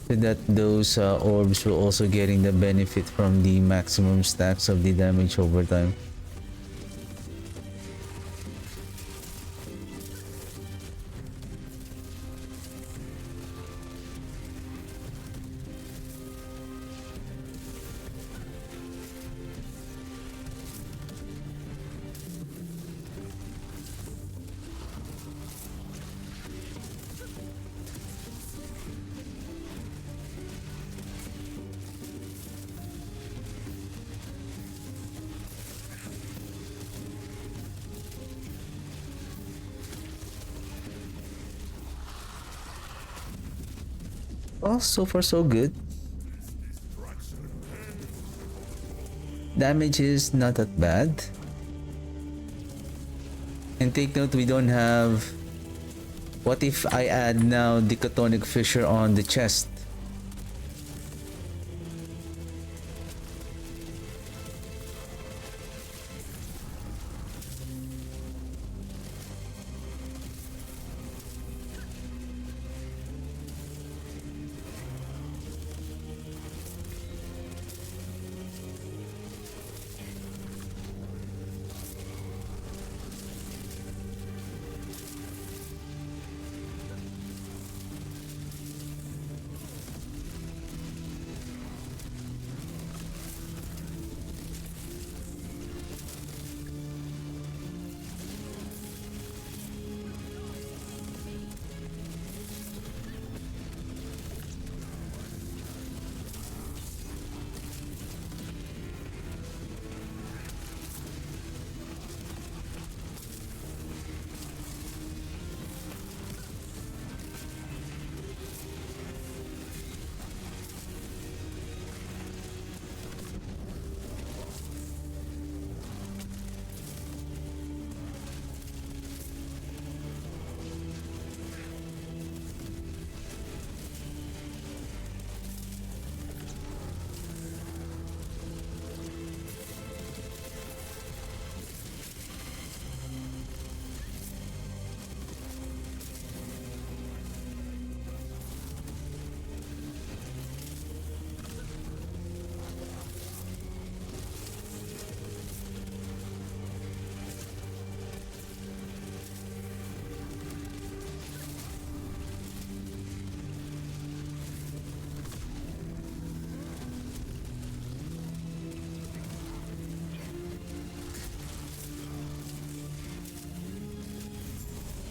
so that those orbs will also getting the benefit from the maximum stacks of the damage over time. Well, so far so good. Damage is not that bad. And take note, we don't have... What if I add now the Chthonic Fissure on the chest?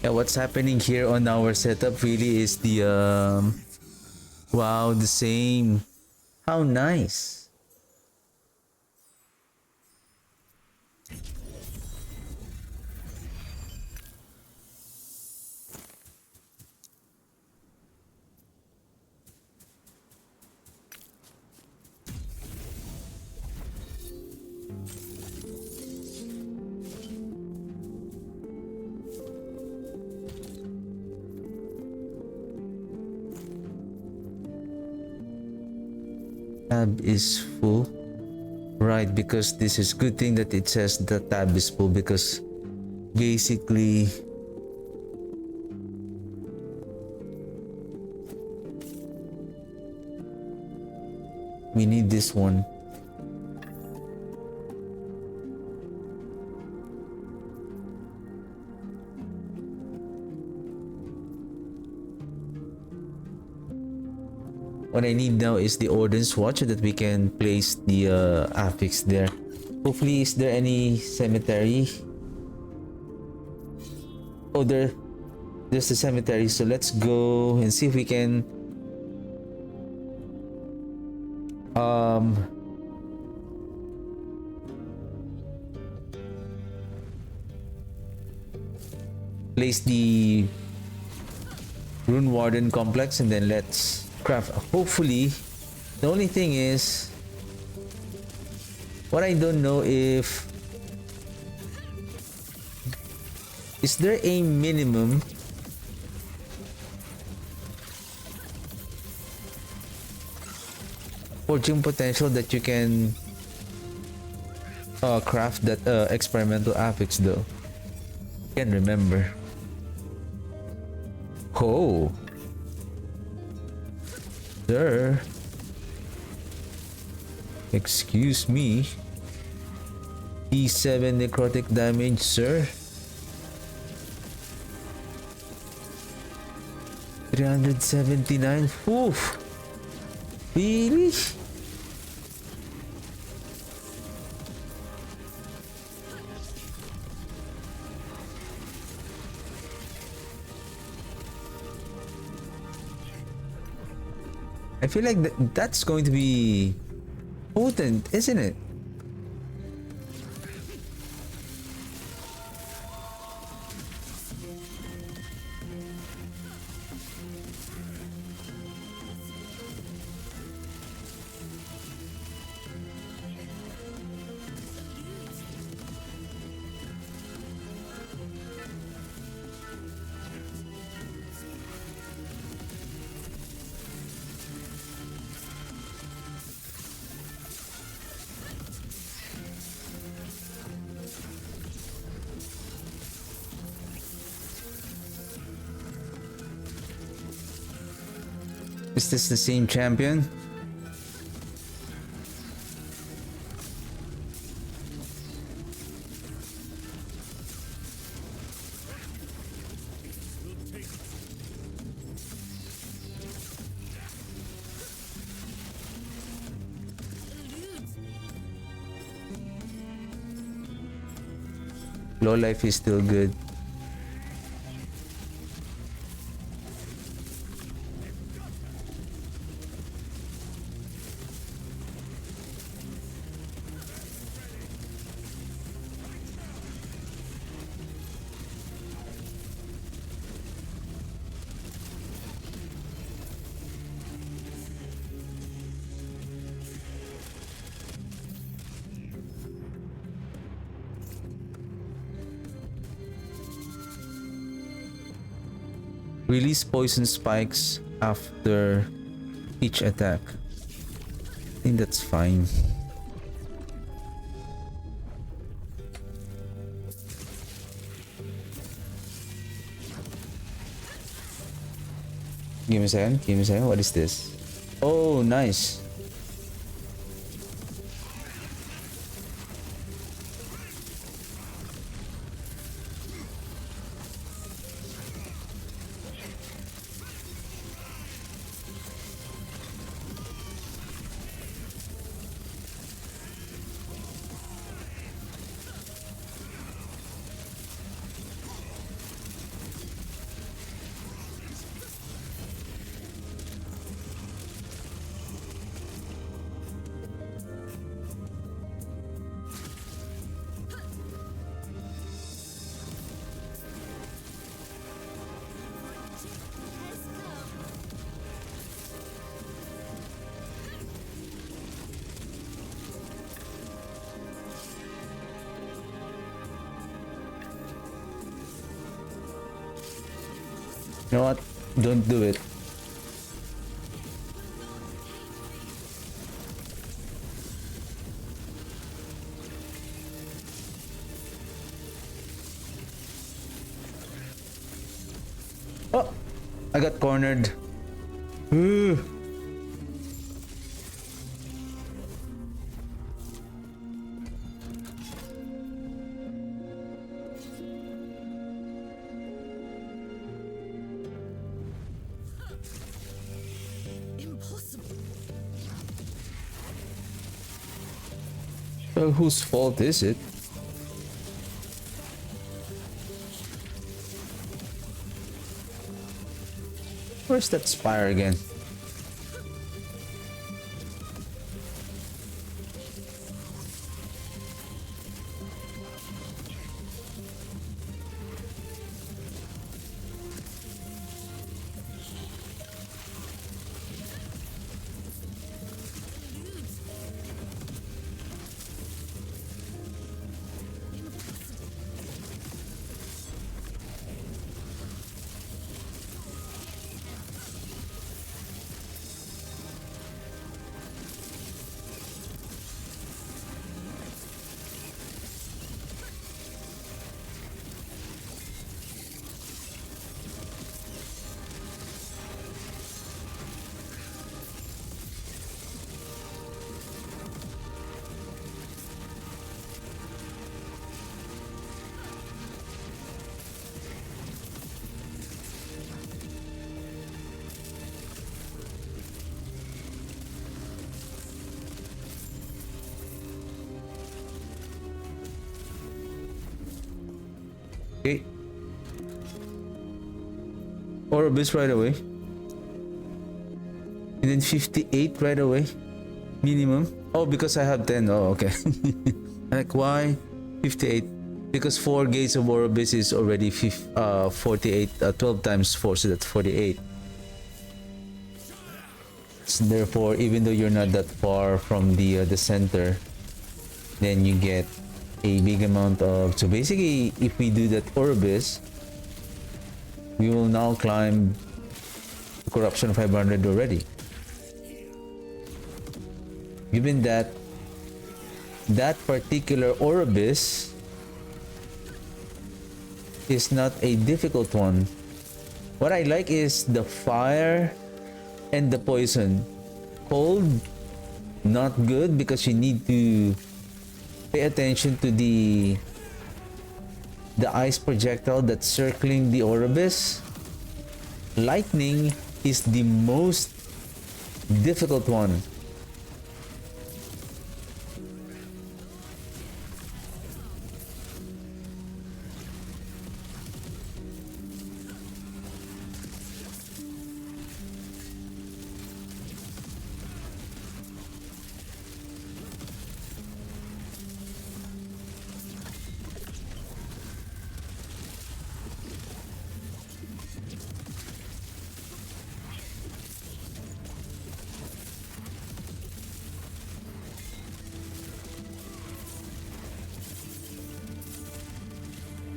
Yeah, what's happening here on our setup really is the wow, the same. How nice. Tab is full, right? Because this is good thing that it says the tab is full, because basically We need this one. What I need now is the Ordnance Watch so that we can place the affix there. Hopefully, is there any cemetery? Oh, there's a cemetery. So let's go and see if we can place the Rune Warden complex, and then let's craft. Hopefully, the only thing is, what I don't know if is there a minimum fortune potential that you can craft that experimental affix though. Can't remember. Oh, sir. Excuse me. D7 necrotic damage, sir. 379. Oof. Really? I feel like that's going to be potent, isn't it? Is this the same champion? Low life is still good. Release poison spikes after each attack. I think that's fine. Give me a second. Give me a second. What is this? Oh, nice. You know what? Don't do it. Oh! I got cornered. Well, whose fault is it? Where's that spire again? Okay. Orbis right away. And then 58 right away. Minimum. Oh, because I have 10. Oh, okay. Like, why 58? Because 4 gates of Orbis is already 48. 12 times 4, so that's 48. So therefore, even though you're not that far from the center, then you get a big amount of. So basically, if we do that Orbis, we will now climb corruption 500 already. Given that that particular Orbis is not a difficult one. What I like is the fire and the poison. Cold, not good, because you need to pay attention to the ice projectile that's circling the Orbis. Lightning is the most difficult one.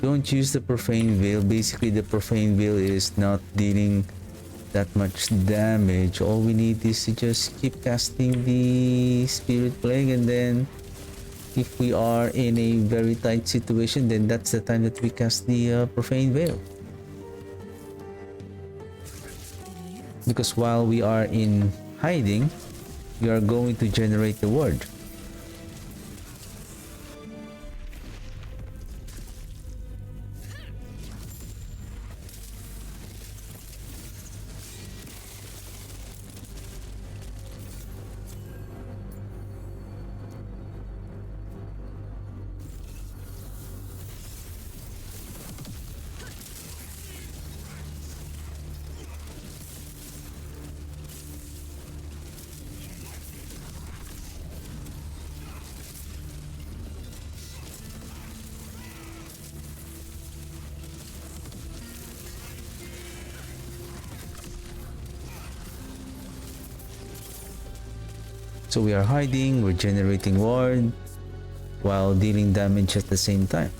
Don't use the profane veil. Basically, the profane veil is not dealing that much damage. All we need is to just keep casting the spirit plague, and then if we are in a very tight situation, then that's the time that we cast the profane veil. Because while we are in hiding, we are going to generate the word. So we are hiding, we're generating ward, while dealing damage at the same time.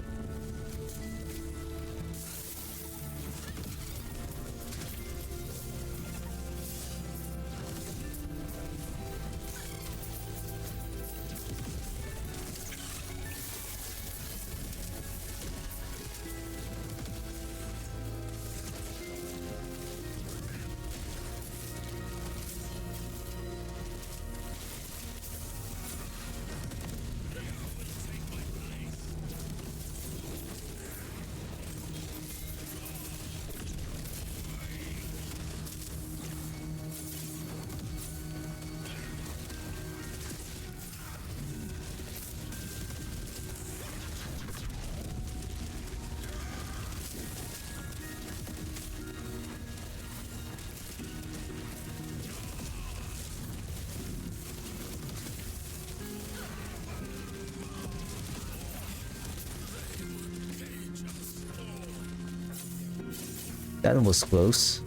That was close.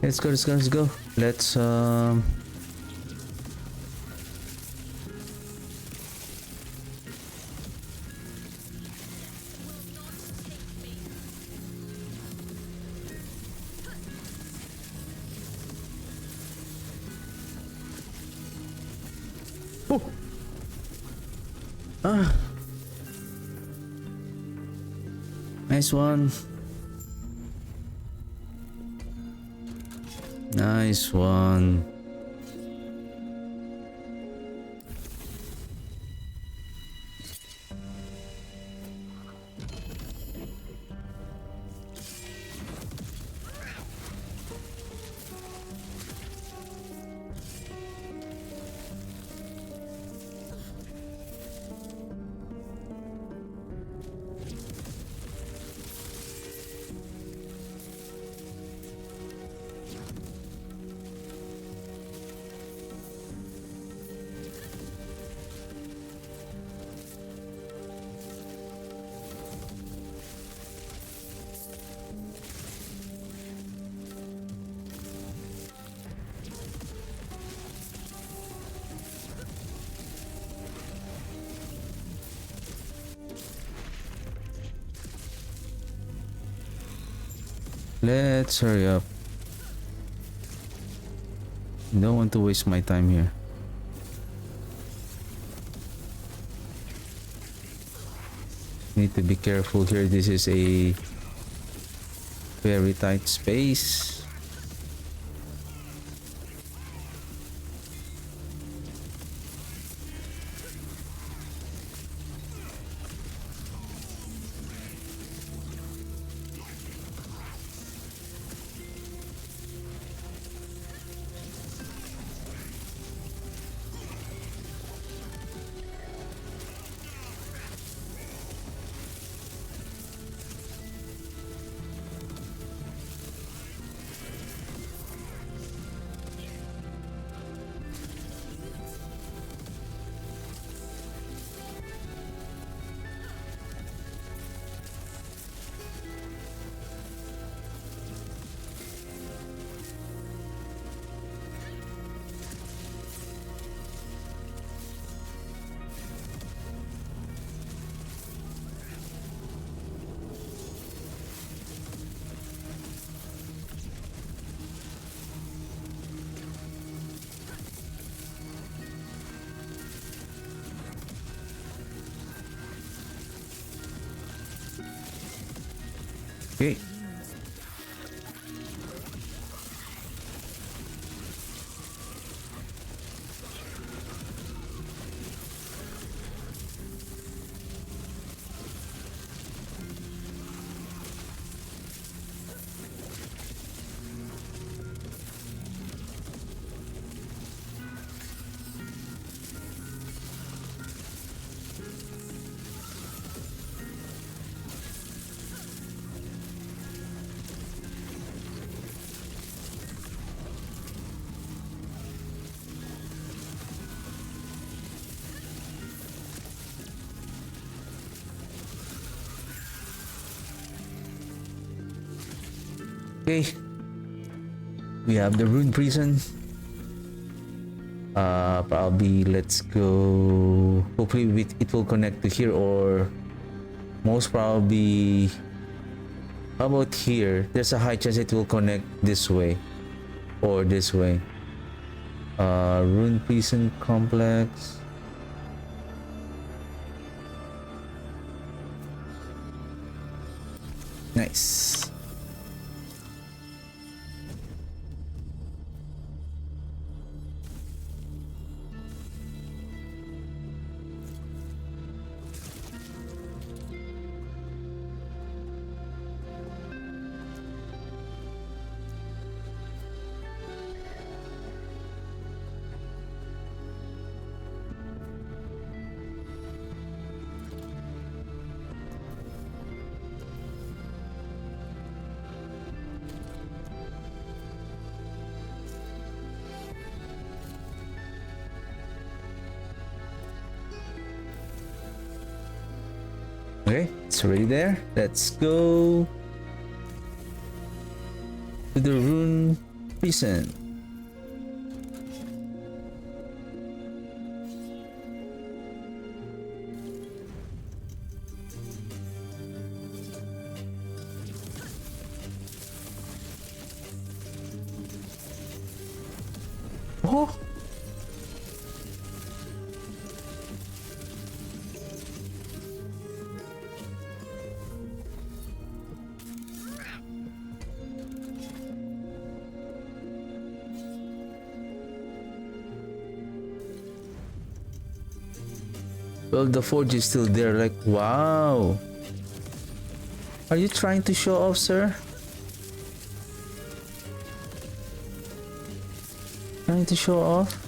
Let's go, let's go, let's go. Let's oh. Ah. Nice one. Nice one. Let's hurry up. Don't want to waste my time here. Need to be careful here. This is a very tight space. Okay. Okay, we have the rune prison. Probably let's go. Hopefully it will connect to here, or most probably, how about here? There's a high chance it will connect this way or this way. Rune prison complex. Nice. Okay, it's already there. Let's go. to the Rune Prison. Oh! Well, the forge is still there, like, wow. Are you trying to show off, sir? Trying to show off?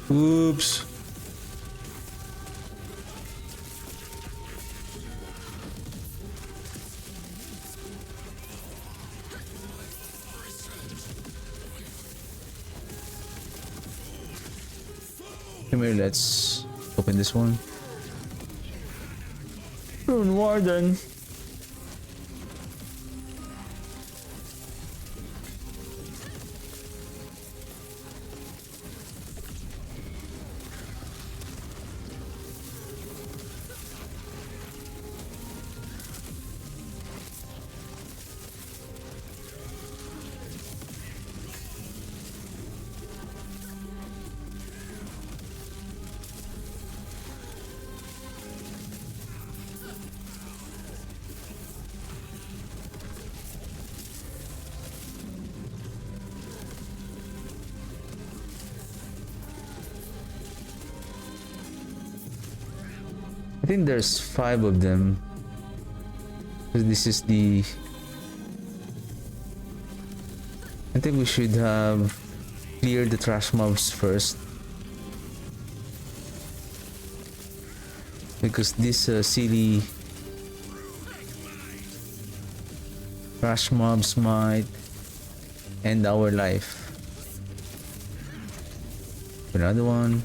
Oops. Come here, let's open this one. Rune Warden. I think there's 5 of them. This is the... I think we should have cleared the trash mobs first. Because these silly trash mobs might end our life. Another one.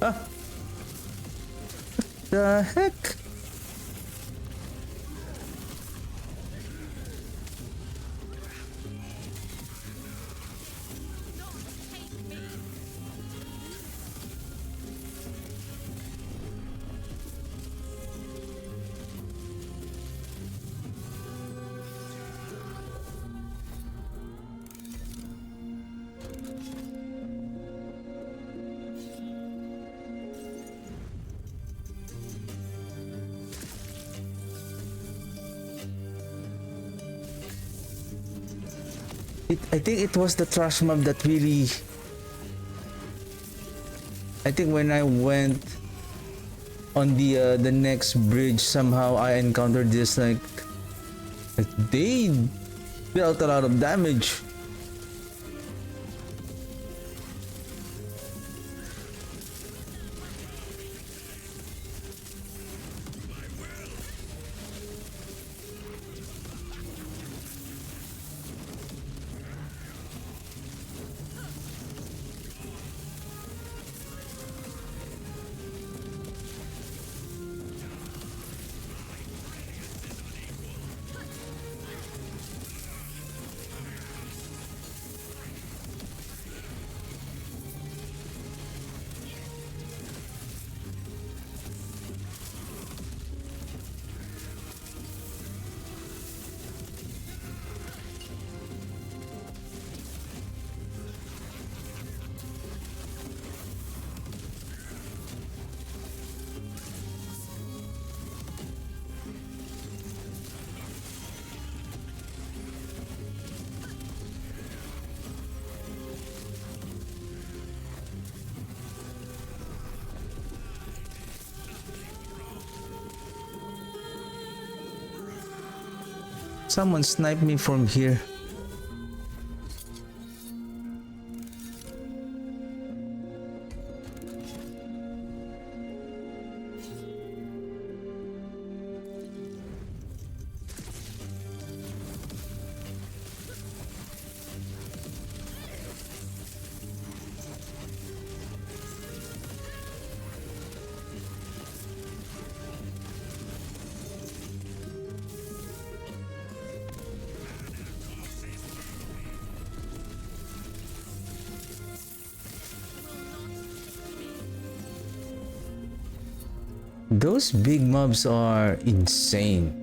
Ah. The heck? I think it was the trash mob that really. I think when I went on the next bridge, somehow I encountered this like they dealt a lot of damage. Someone sniped me from here. Those big mobs are insane.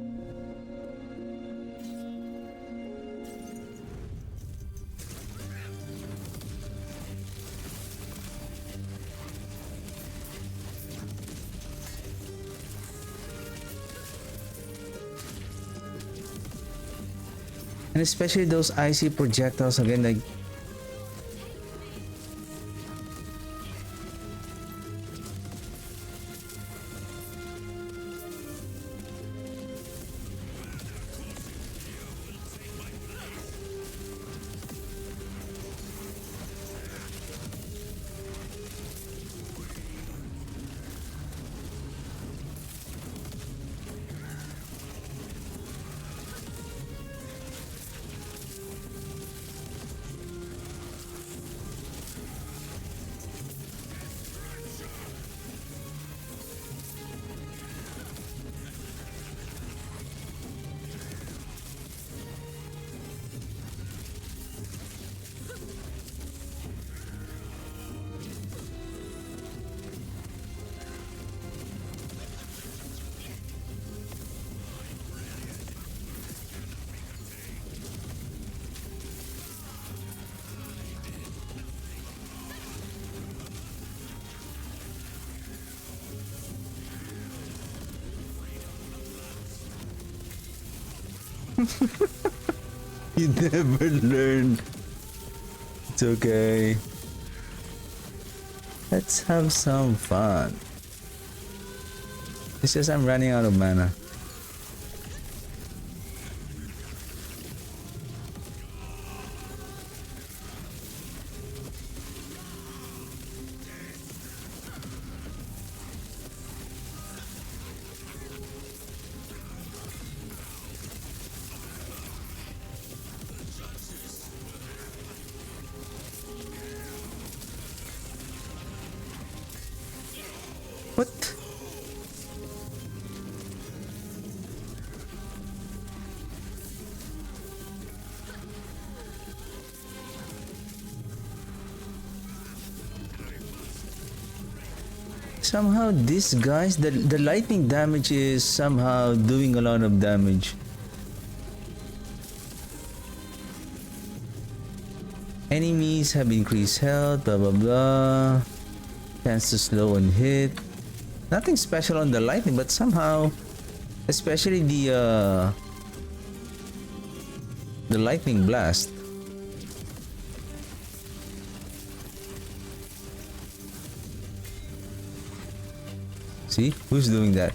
And especially those icy projectiles again, like you never learn. It's okay. Let's have some fun. It's just I'm running out of mana. What? Somehow these guys, the lightning damage is somehow doing a lot of damage. Enemies have increased health, blah blah blah. Chance to slow and hit. Nothing special on the lightning, but somehow, especially the lightning blast, see? Who's doing that?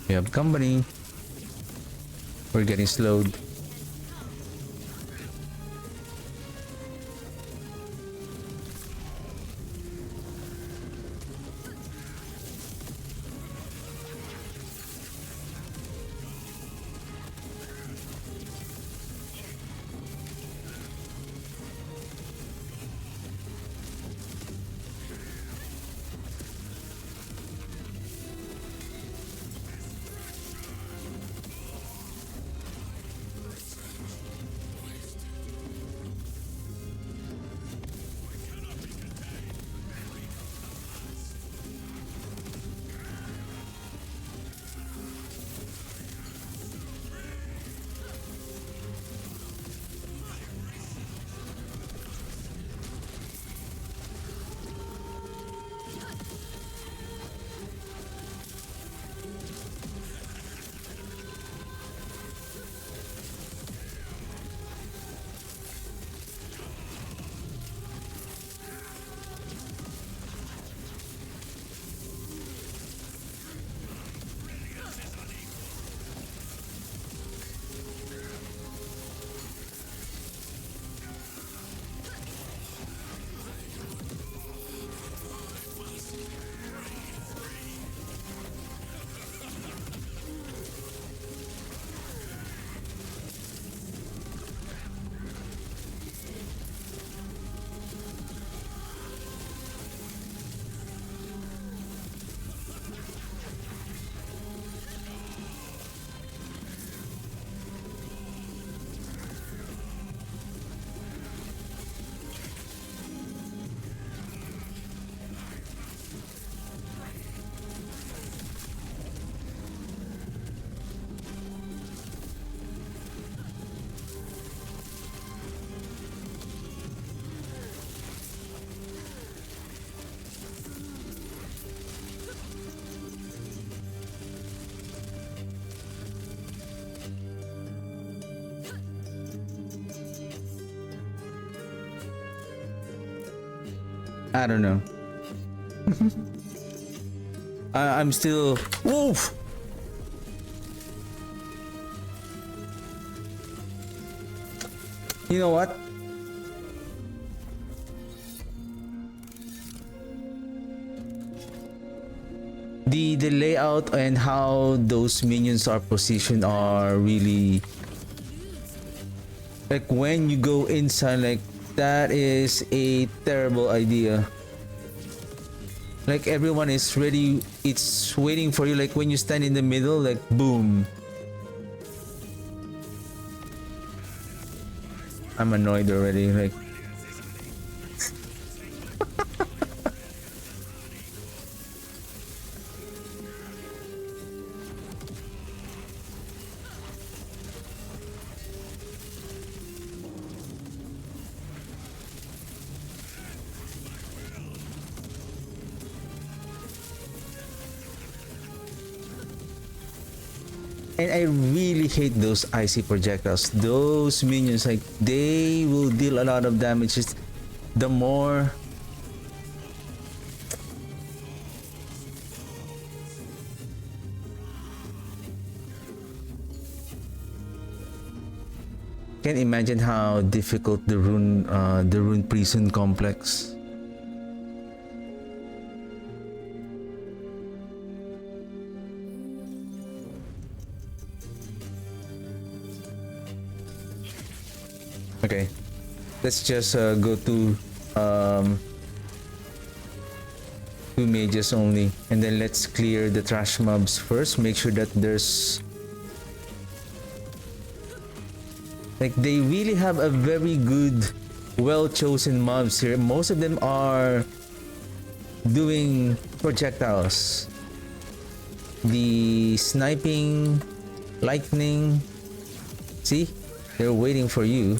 We have company. We're getting slowed. I don't know. I'm still... Woof! You know what? The layout and how those minions are positioned are really... Like when you go inside, like that is a terrible idea. Like everyone is ready, it's waiting for you, like when you stand in the middle, like boom. I'm annoyed already, like and I really hate those icy projectiles. Those minions, like they will deal a lot of damage. It's the more can't imagine how difficult the rune prison complex. Okay, let's just go to two mages only, and then let's clear the trash mobs first. Make sure that there's like they really have a very good, well chosen mobs here. Most of them are doing projectiles. The sniping, lightning. See? They're waiting for you.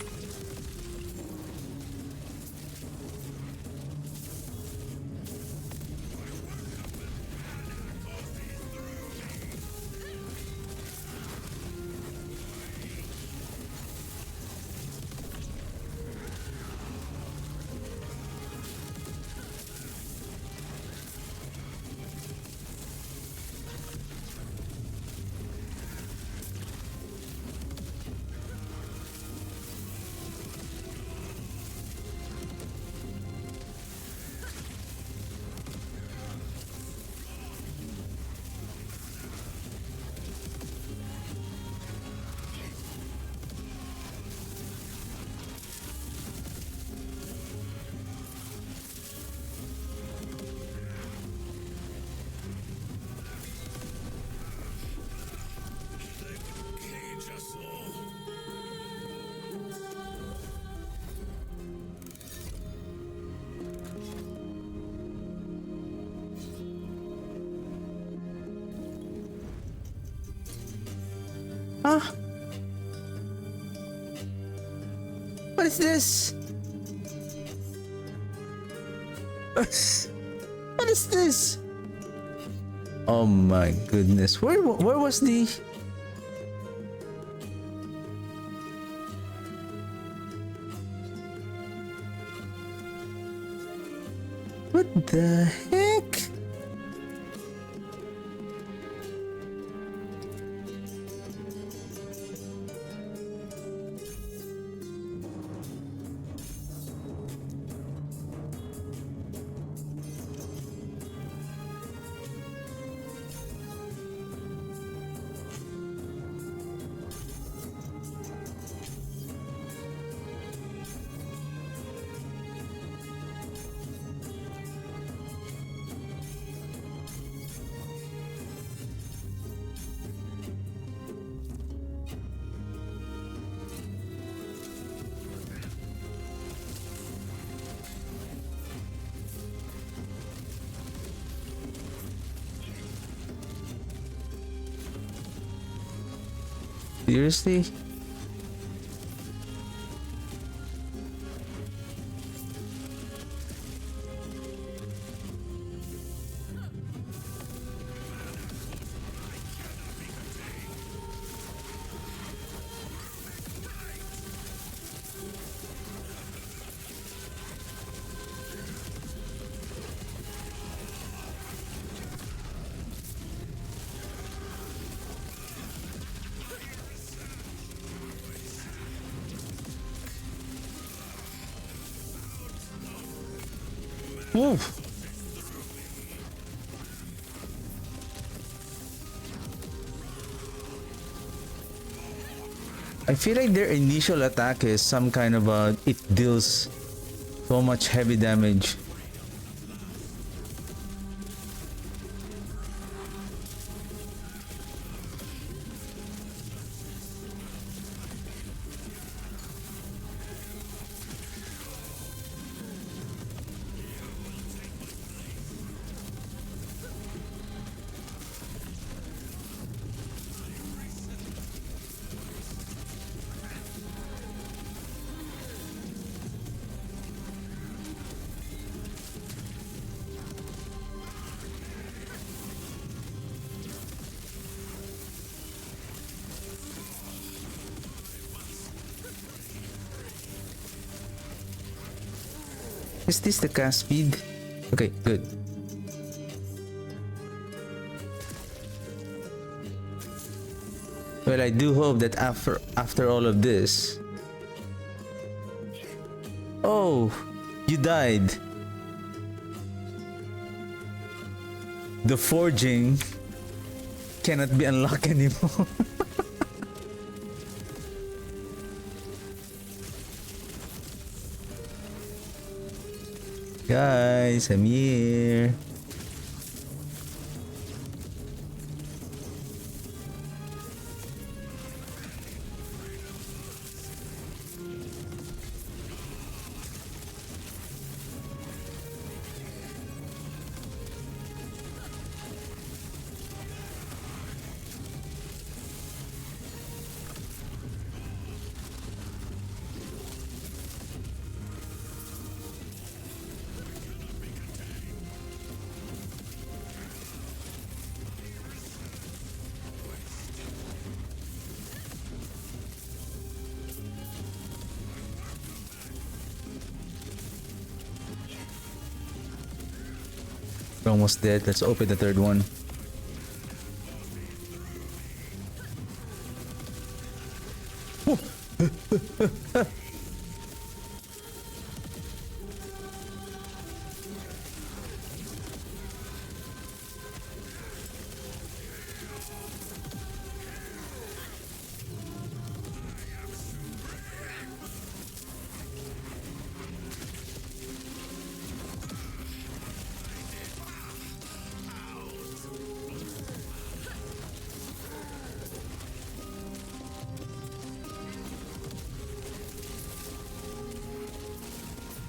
Huh? What is this? What is this? Oh my goodness. Where was the... What the heck? Seriously? Whoa. I feel like their initial attack is some kind of a... It deals so much heavy damage. Is this the cast speed? Okay, good. Well, I do hope that after all of this... Oh, you died. The forging cannot be unlocked anymore. Guys, I'm here. We're almost dead. Let's open the third one.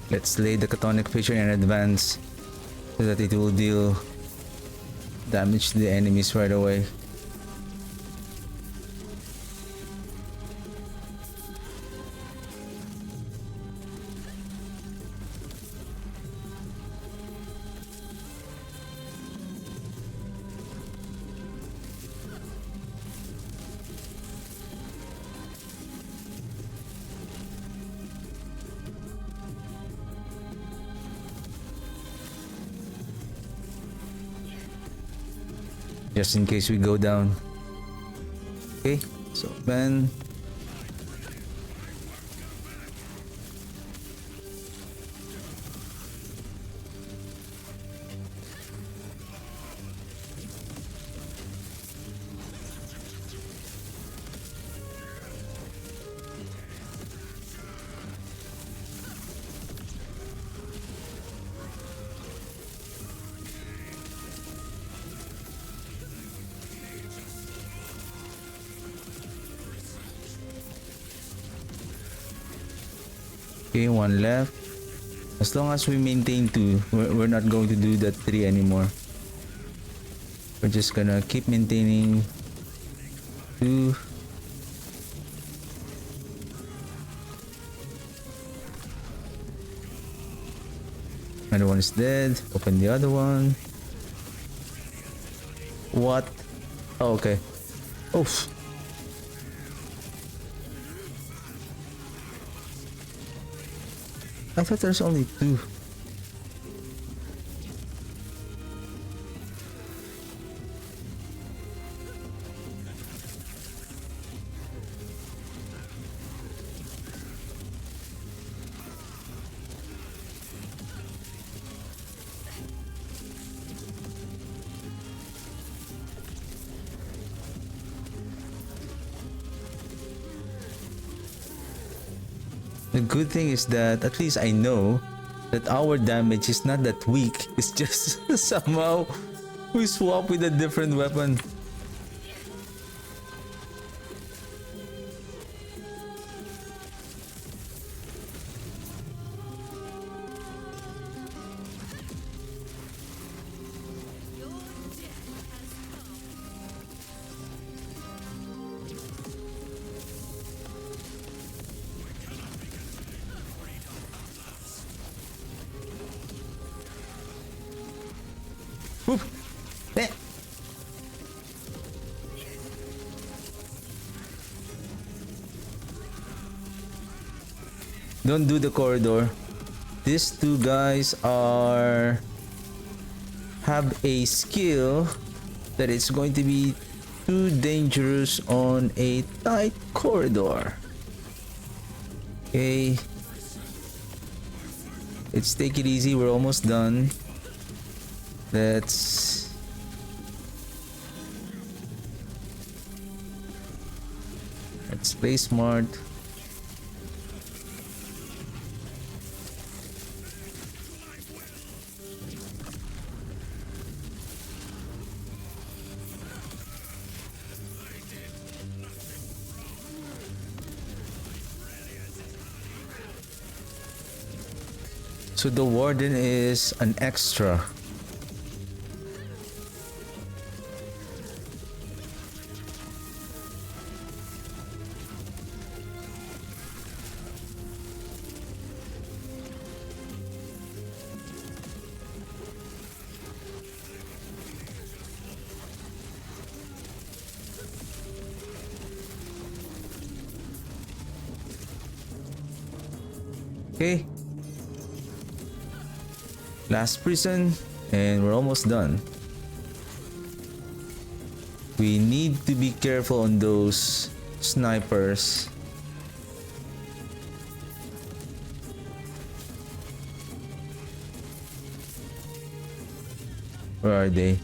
Let's lay the Chthonic Fissure in advance so that it will deal damage to the enemies right away. Just in case we go down. Okay, so then okay, one left. As long as we maintain 2, we're not going to do that 3 anymore. We're just gonna keep maintaining 2. Another one is dead. Open the other one. What? Oh, okay. Oof. I thought there's only 2. The good thing is that at least I know that our damage is not that weak. It's just somehow we swap with a different weapon. Whoop. Eh. Don't do the corridor. These 2 guys have a skill that it's going to be too dangerous on a tight corridor. Okay. Let's take it easy. We're almost done. Let's play smart. So the warden is an extra. Okay. Last prison. And we're almost done. We need to be careful on those snipers. Where are they?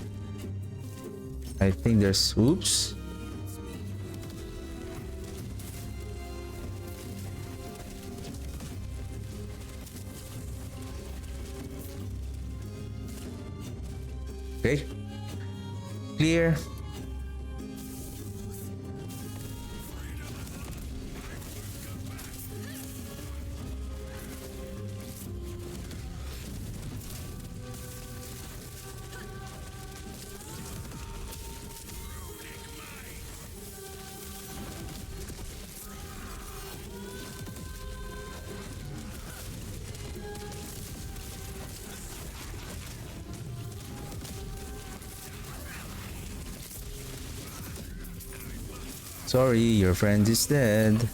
I think there's... Oops. Okay. Clear. Sorry, your friend is dead.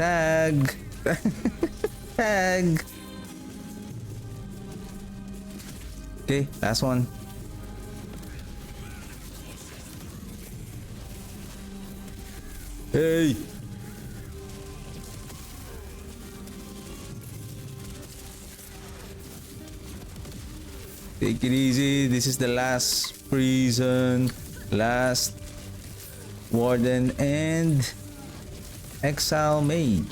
Tag. Tag. Okay, last one. Hey. Take it easy. This is the last prison, last warden, and exile mage.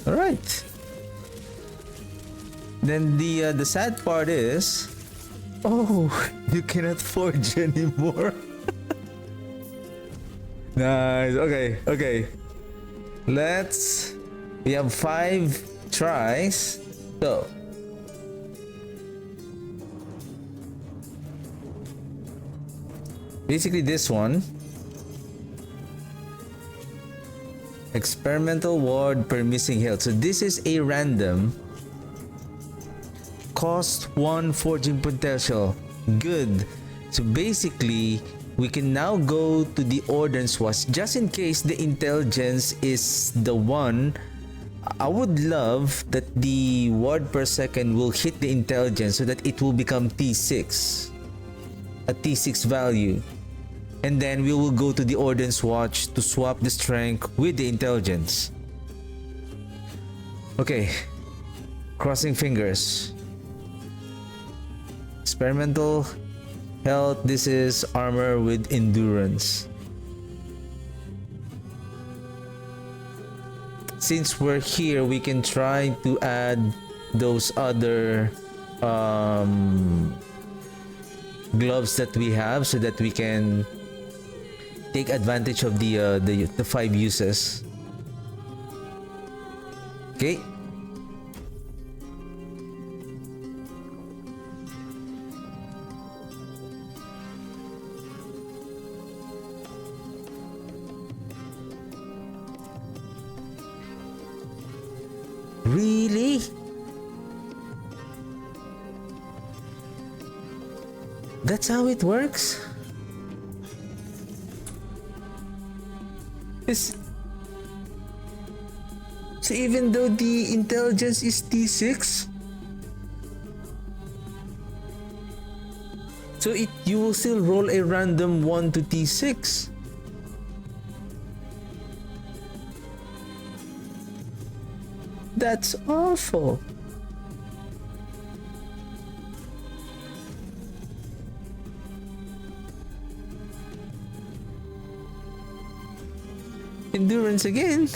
All right. Then the sad part is, oh, you cannot forge anymore. Nice. Okay. Okay. We have 5 tries. So. Basically this one. Experimental ward per missing health. So this is a random. Cost 1 forging potential. Good. So basically, we can now go to the Ordnance Watch just in case the intelligence is the one. I would love that the ward per second will hit the intelligence so that it will become T6. A T6 value. And then we will go to the Ordnance Watch to swap the strength with the intelligence. Okay. Crossing fingers. Experimental health. This is armor with endurance. Since we're here, we can try to add those other gloves that we have so that we can take advantage of the 5 uses. Okay. Really? That's how it works? So even though the intelligence is T6, so you will still roll a random 1 to T6. That's awful. Endurance again.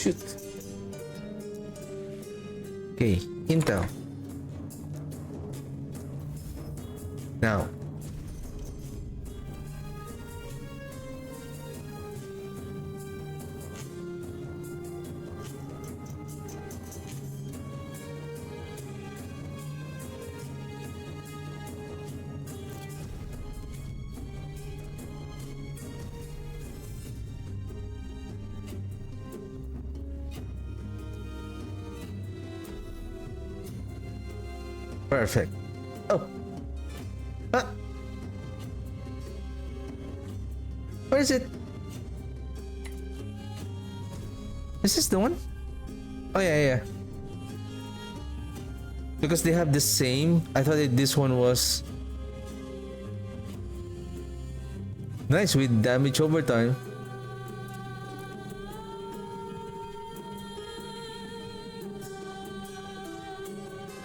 shoot. Okay, intel. Now. Perfect. Oh. Ah. Where is it? Is this the one? Oh yeah. Because they have the same. I thought this one was nice with damage over time.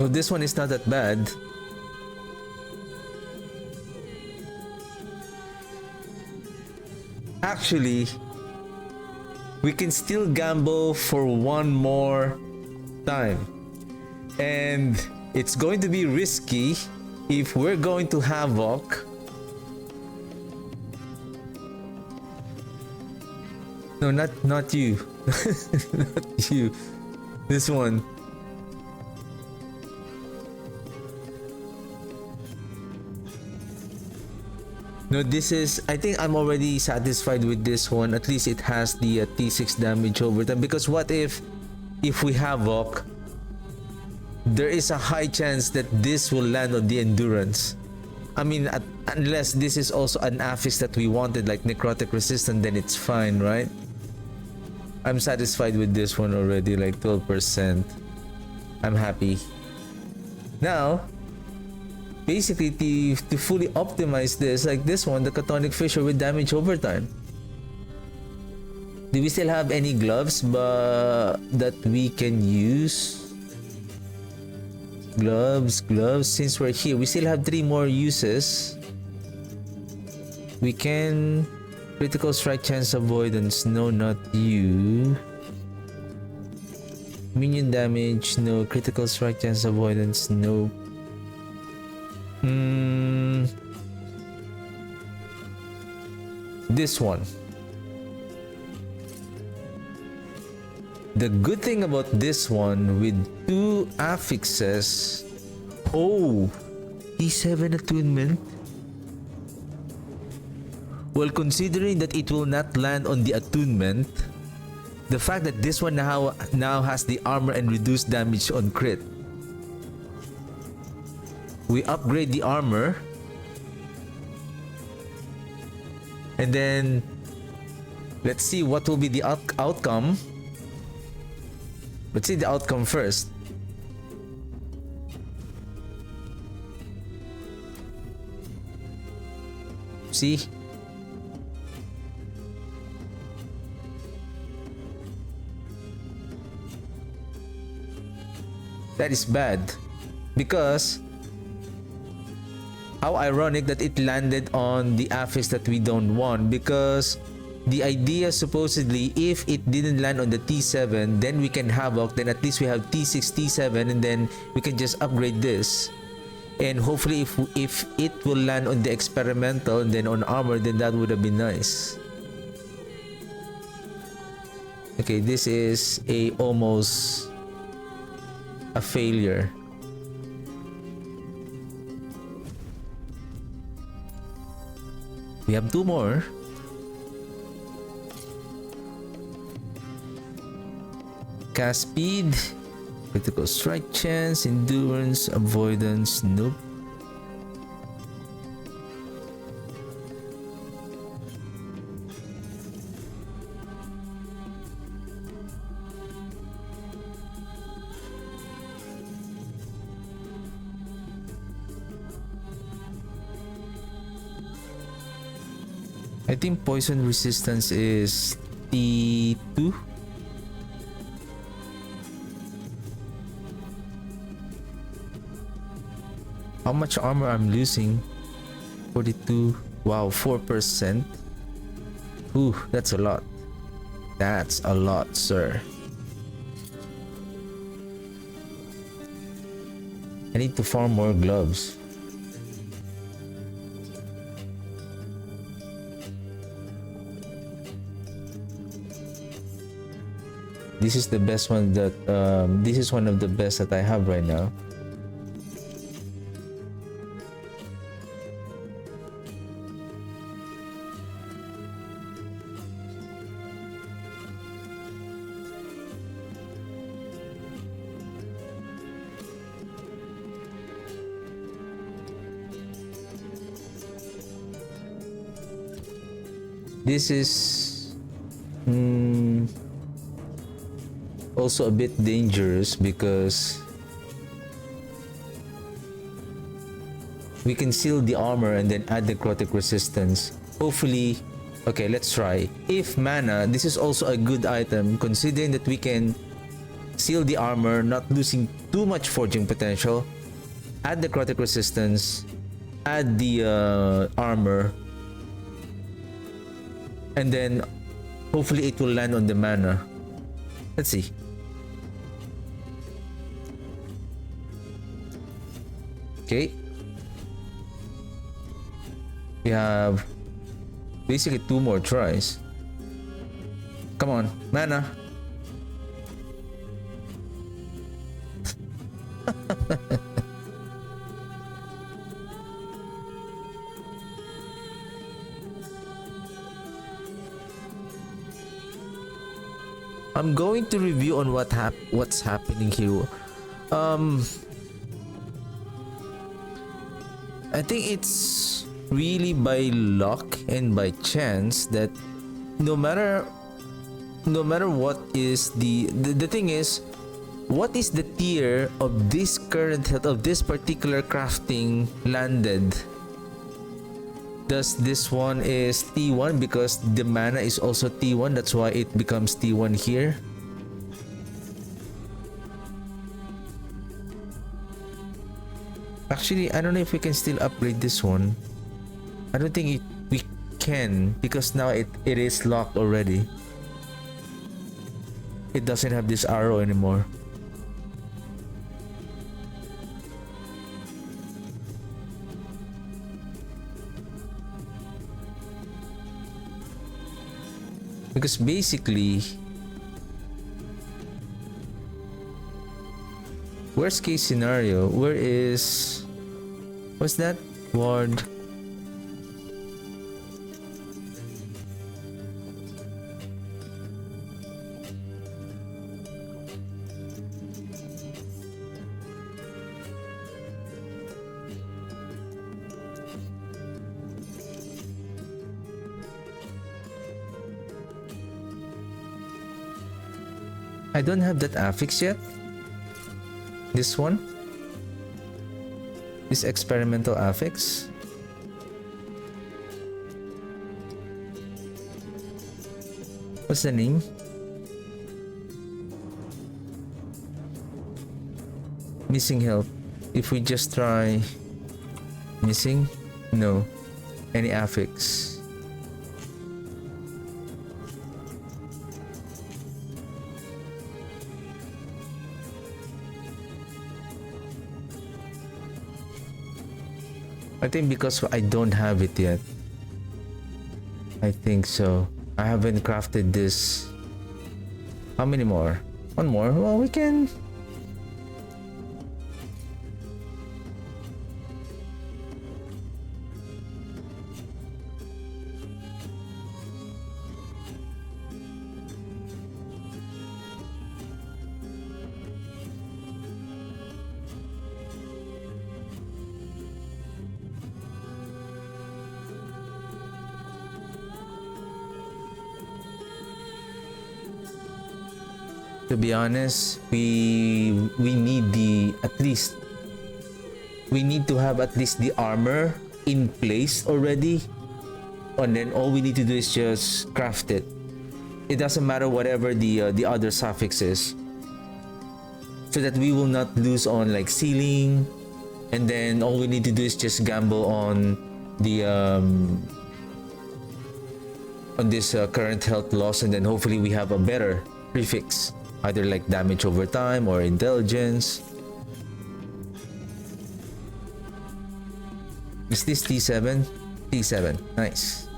Oh, this one is not that bad. Actually, we can still gamble for one more time. And it's going to be risky if we're going to Havoc. No, not you. Not you. This one. No, this is, I think I'm already satisfied with this one. At least it has the T6 damage over time. Because what if we Havoc, there is a high chance that this will land on the Endurance. I mean, unless this is also an affix that we wanted, like Necrotic Resistant, then it's fine, right? I'm satisfied with this one already, like 12%. I'm happy. Now, basically, to fully optimize this, like this one, the Chthonic Fissure with damage over time. Do we still have any gloves that we can use? Gloves. Since we're here, we still have 3 more uses. We can critical strike chance avoidance. No, not you. Minion damage. No. Critical strike chance avoidance. No. This one. The good thing about this one with 2 affixes. Oh, E7 attunement. Well, considering that it will not land on the attunement, the fact that this one now has the armor and reduced damage on crit. We upgrade the armor. And then let's see what will be the outcome. Let's see the outcome first. See? That is bad. Because how ironic that it landed on the affix that we don't want. Because the idea supposedly, if it didn't land on the T7, then we can Havoc, then at least we have T6, T7, and then we can just upgrade this. And hopefully if it will land on the experimental and then on armor, then that would have been nice. Okay, this is almost a failure. We have 2 more. Cast speed, critical strike chance, endurance, avoidance. Nope. I think poison resistance is T2. How much armor I'm losing? 42. Wow, 4%. Ooh, that's a lot. That's a lot, sir. need to farm more gloves. This is the best one that this is one of the best that I have right now. This is also a bit dangerous because we can seal the armor and then add necrotic resistance. Hopefully, okay, let's try. If mana, this is also a good item considering that we can seal the armor, not losing too much forging potential. Add necrotic resistance, add the armor, and then hopefully it will land on the mana. Let's see. Okay. We have basically 2 more tries. Come on, mana. I'm going to review on what's happening here. I think it's really by luck and by chance that no matter what is the thing is, what is the tier of this current health of this particular crafting landed? Does this one is T1 because the mana is also T1, that's why it becomes T1 here? Actually, I don't know if we can still upgrade this one. I don't think we can because now it is locked already. It doesn't have this arrow anymore. Because basically, worst case scenario, what's that ward? I don't have that affix yet. This one, this experimental affix. What's the name? Missing help. If we just try missing, no, any affix. I think because I don't have it yet. I think so. I haven't crafted this. How many more? One more? Well, we can... To be honest, we need we need to have at least the armor in place already, and then all we need to do is just craft it. It doesn't matter whatever the other suffix is, so that we will not lose on like sealing, and then all we need to do is just gamble on the on this current health loss, and then hopefully we have a better prefix. Either like damage over time or intelligence. Is this T7? T7. Nice.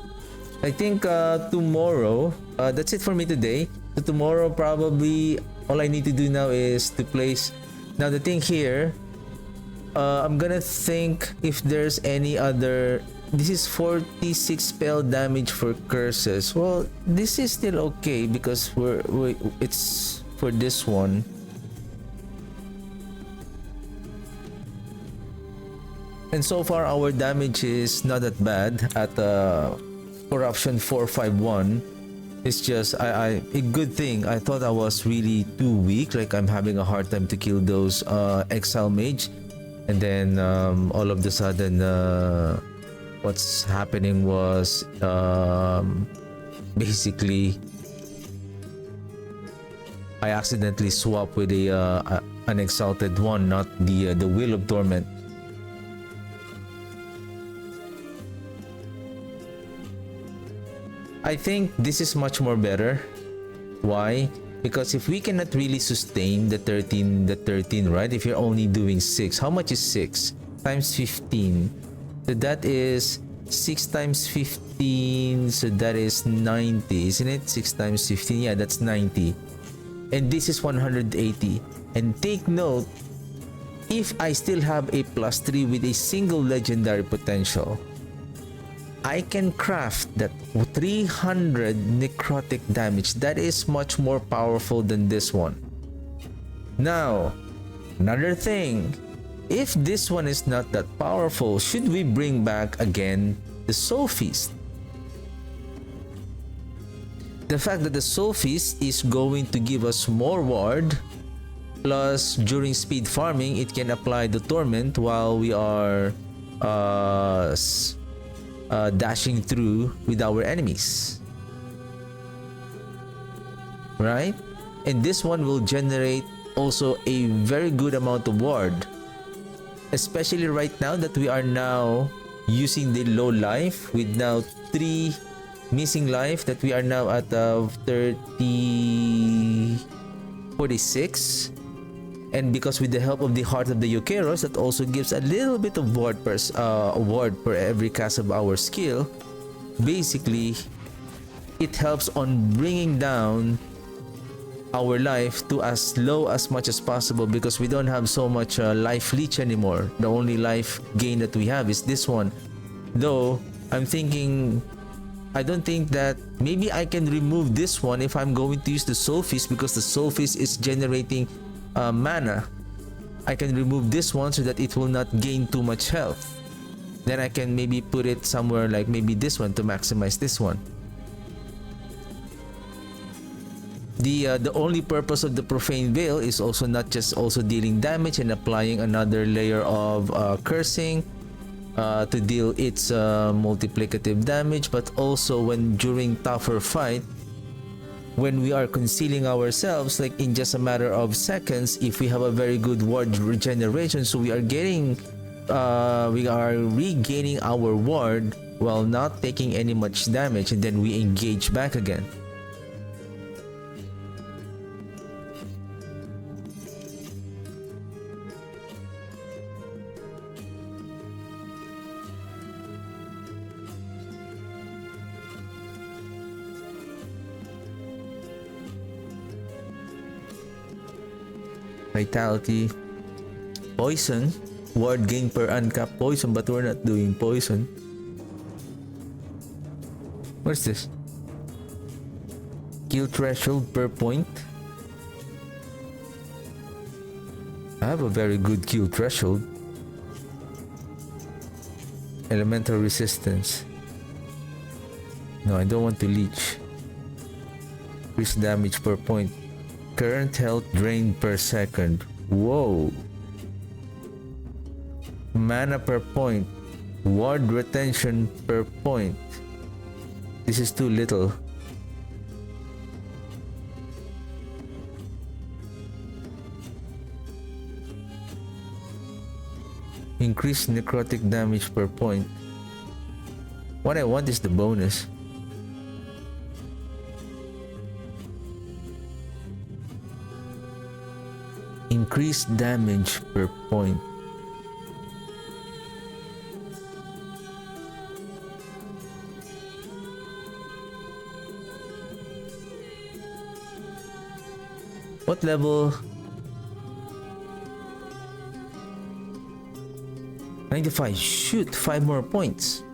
I think tomorrow, that's it for me today. So tomorrow probably all I need to do now is to place. Now the thing here, I'm gonna think if there's any other. This is 46 spell damage for curses. Well, this is still okay because it's for this one. And so far our damage is not that bad at corruption 451. It's just a good thing. I thought I was really too weak, like I'm having a hard time to kill those exile mage, and then all of the sudden what's happening was basically I accidentally swapped with an exalted one, not the will of torment. I think this is much more better. Why? Because if we cannot really sustain the 13, right? If you're only doing 6, how much is 6 times 15? So that is 6 times 15, so that is 90, isn't it? 6 times 15, yeah, that's 90. And this is 180. And take note, if I still have a +3 with a single legendary potential, I can craft that 300 necrotic damage. That is much more powerful than this one. Now, another thing, if this one is not that powerful, should we bring back again the Soul Feast? The fact that the Soul Feast is going to give us more ward, plus during speed farming, it can apply the torment while we are dashing through with our enemies, right? And this one will generate also a very good amount of ward, especially right now that we are now using the low life with now 3 missing life, that we are now at 46. And because with the help of the Heart of the Eukeros, that also gives a little bit of ward per every cast of our skill. Basically, it helps on bringing down our life to as low as much as possible, because we don't have so much life leech anymore. The only life gain that we have is this one. Though, I'm thinking, I don't think that maybe I can remove this one if I'm going to use the Soul Feast, because the Soul Feast is generating mana. I can remove this one so that it will not gain too much health. Then I can maybe put it somewhere like maybe this one to maximize this one. The only purpose of the Profane Veil is also not just also dealing damage and applying another layer of cursing to deal its multiplicative damage, but also when during tougher fight, when we are concealing ourselves, like in just a matter of seconds, if we have a very good ward regeneration, so we are regaining our ward while not taking any much damage, and then we engage back again. Vitality, poison, ward gain per uncapped poison, but we're not doing poison. What's this? Kill threshold per point. I have a very good kill threshold. Elemental resistance. No, I don't want to leech. Increase damage per point. Current health drained per second. Whoa. Mana per point. Ward retention per point. This is too little. Increase necrotic damage per point. What I want is the bonus. Increase damage per point. What level? 95. Shoot, 5 more points.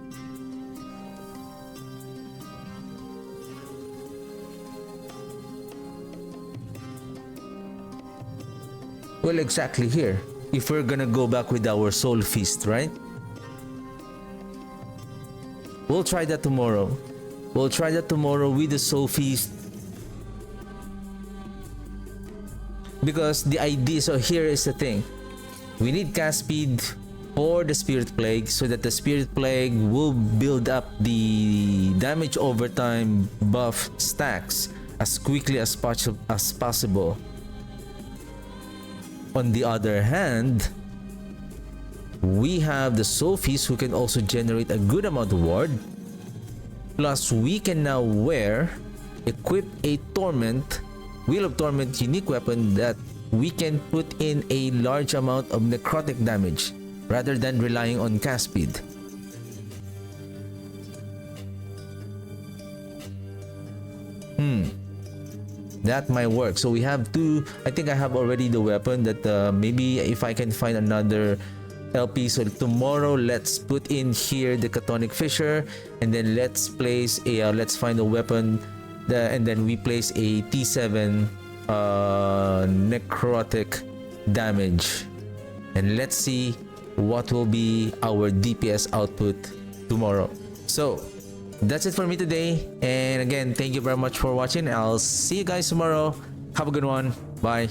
Well, exactly here. If we're gonna go back with our soul feast, right? We'll try that tomorrow. We'll try that tomorrow with the soul feast. Because the idea, so here is the thing. We need cast speed for the Spirit Plague so that the Spirit Plague will build up the damage over time buff stacks as quickly as possible. On the other hand, we have the Soul Feast who can also generate a good amount of ward. Plus, we can now equip a Torment, Wheel of Torment unique weapon that we can put in a large amount of necrotic damage rather than relying on cast speed. That might work. So we have two. I think I have already the weapon that maybe if I can find another LP. So tomorrow let's put in here the Chthonic Fissure, and then let's place a let's find a weapon and then we place a T7 necrotic damage, and let's see what will be our DPS output tomorrow. So that's it for me today, and again, thank you very much for watching. I'll see you guys tomorrow. Have a good one. Bye.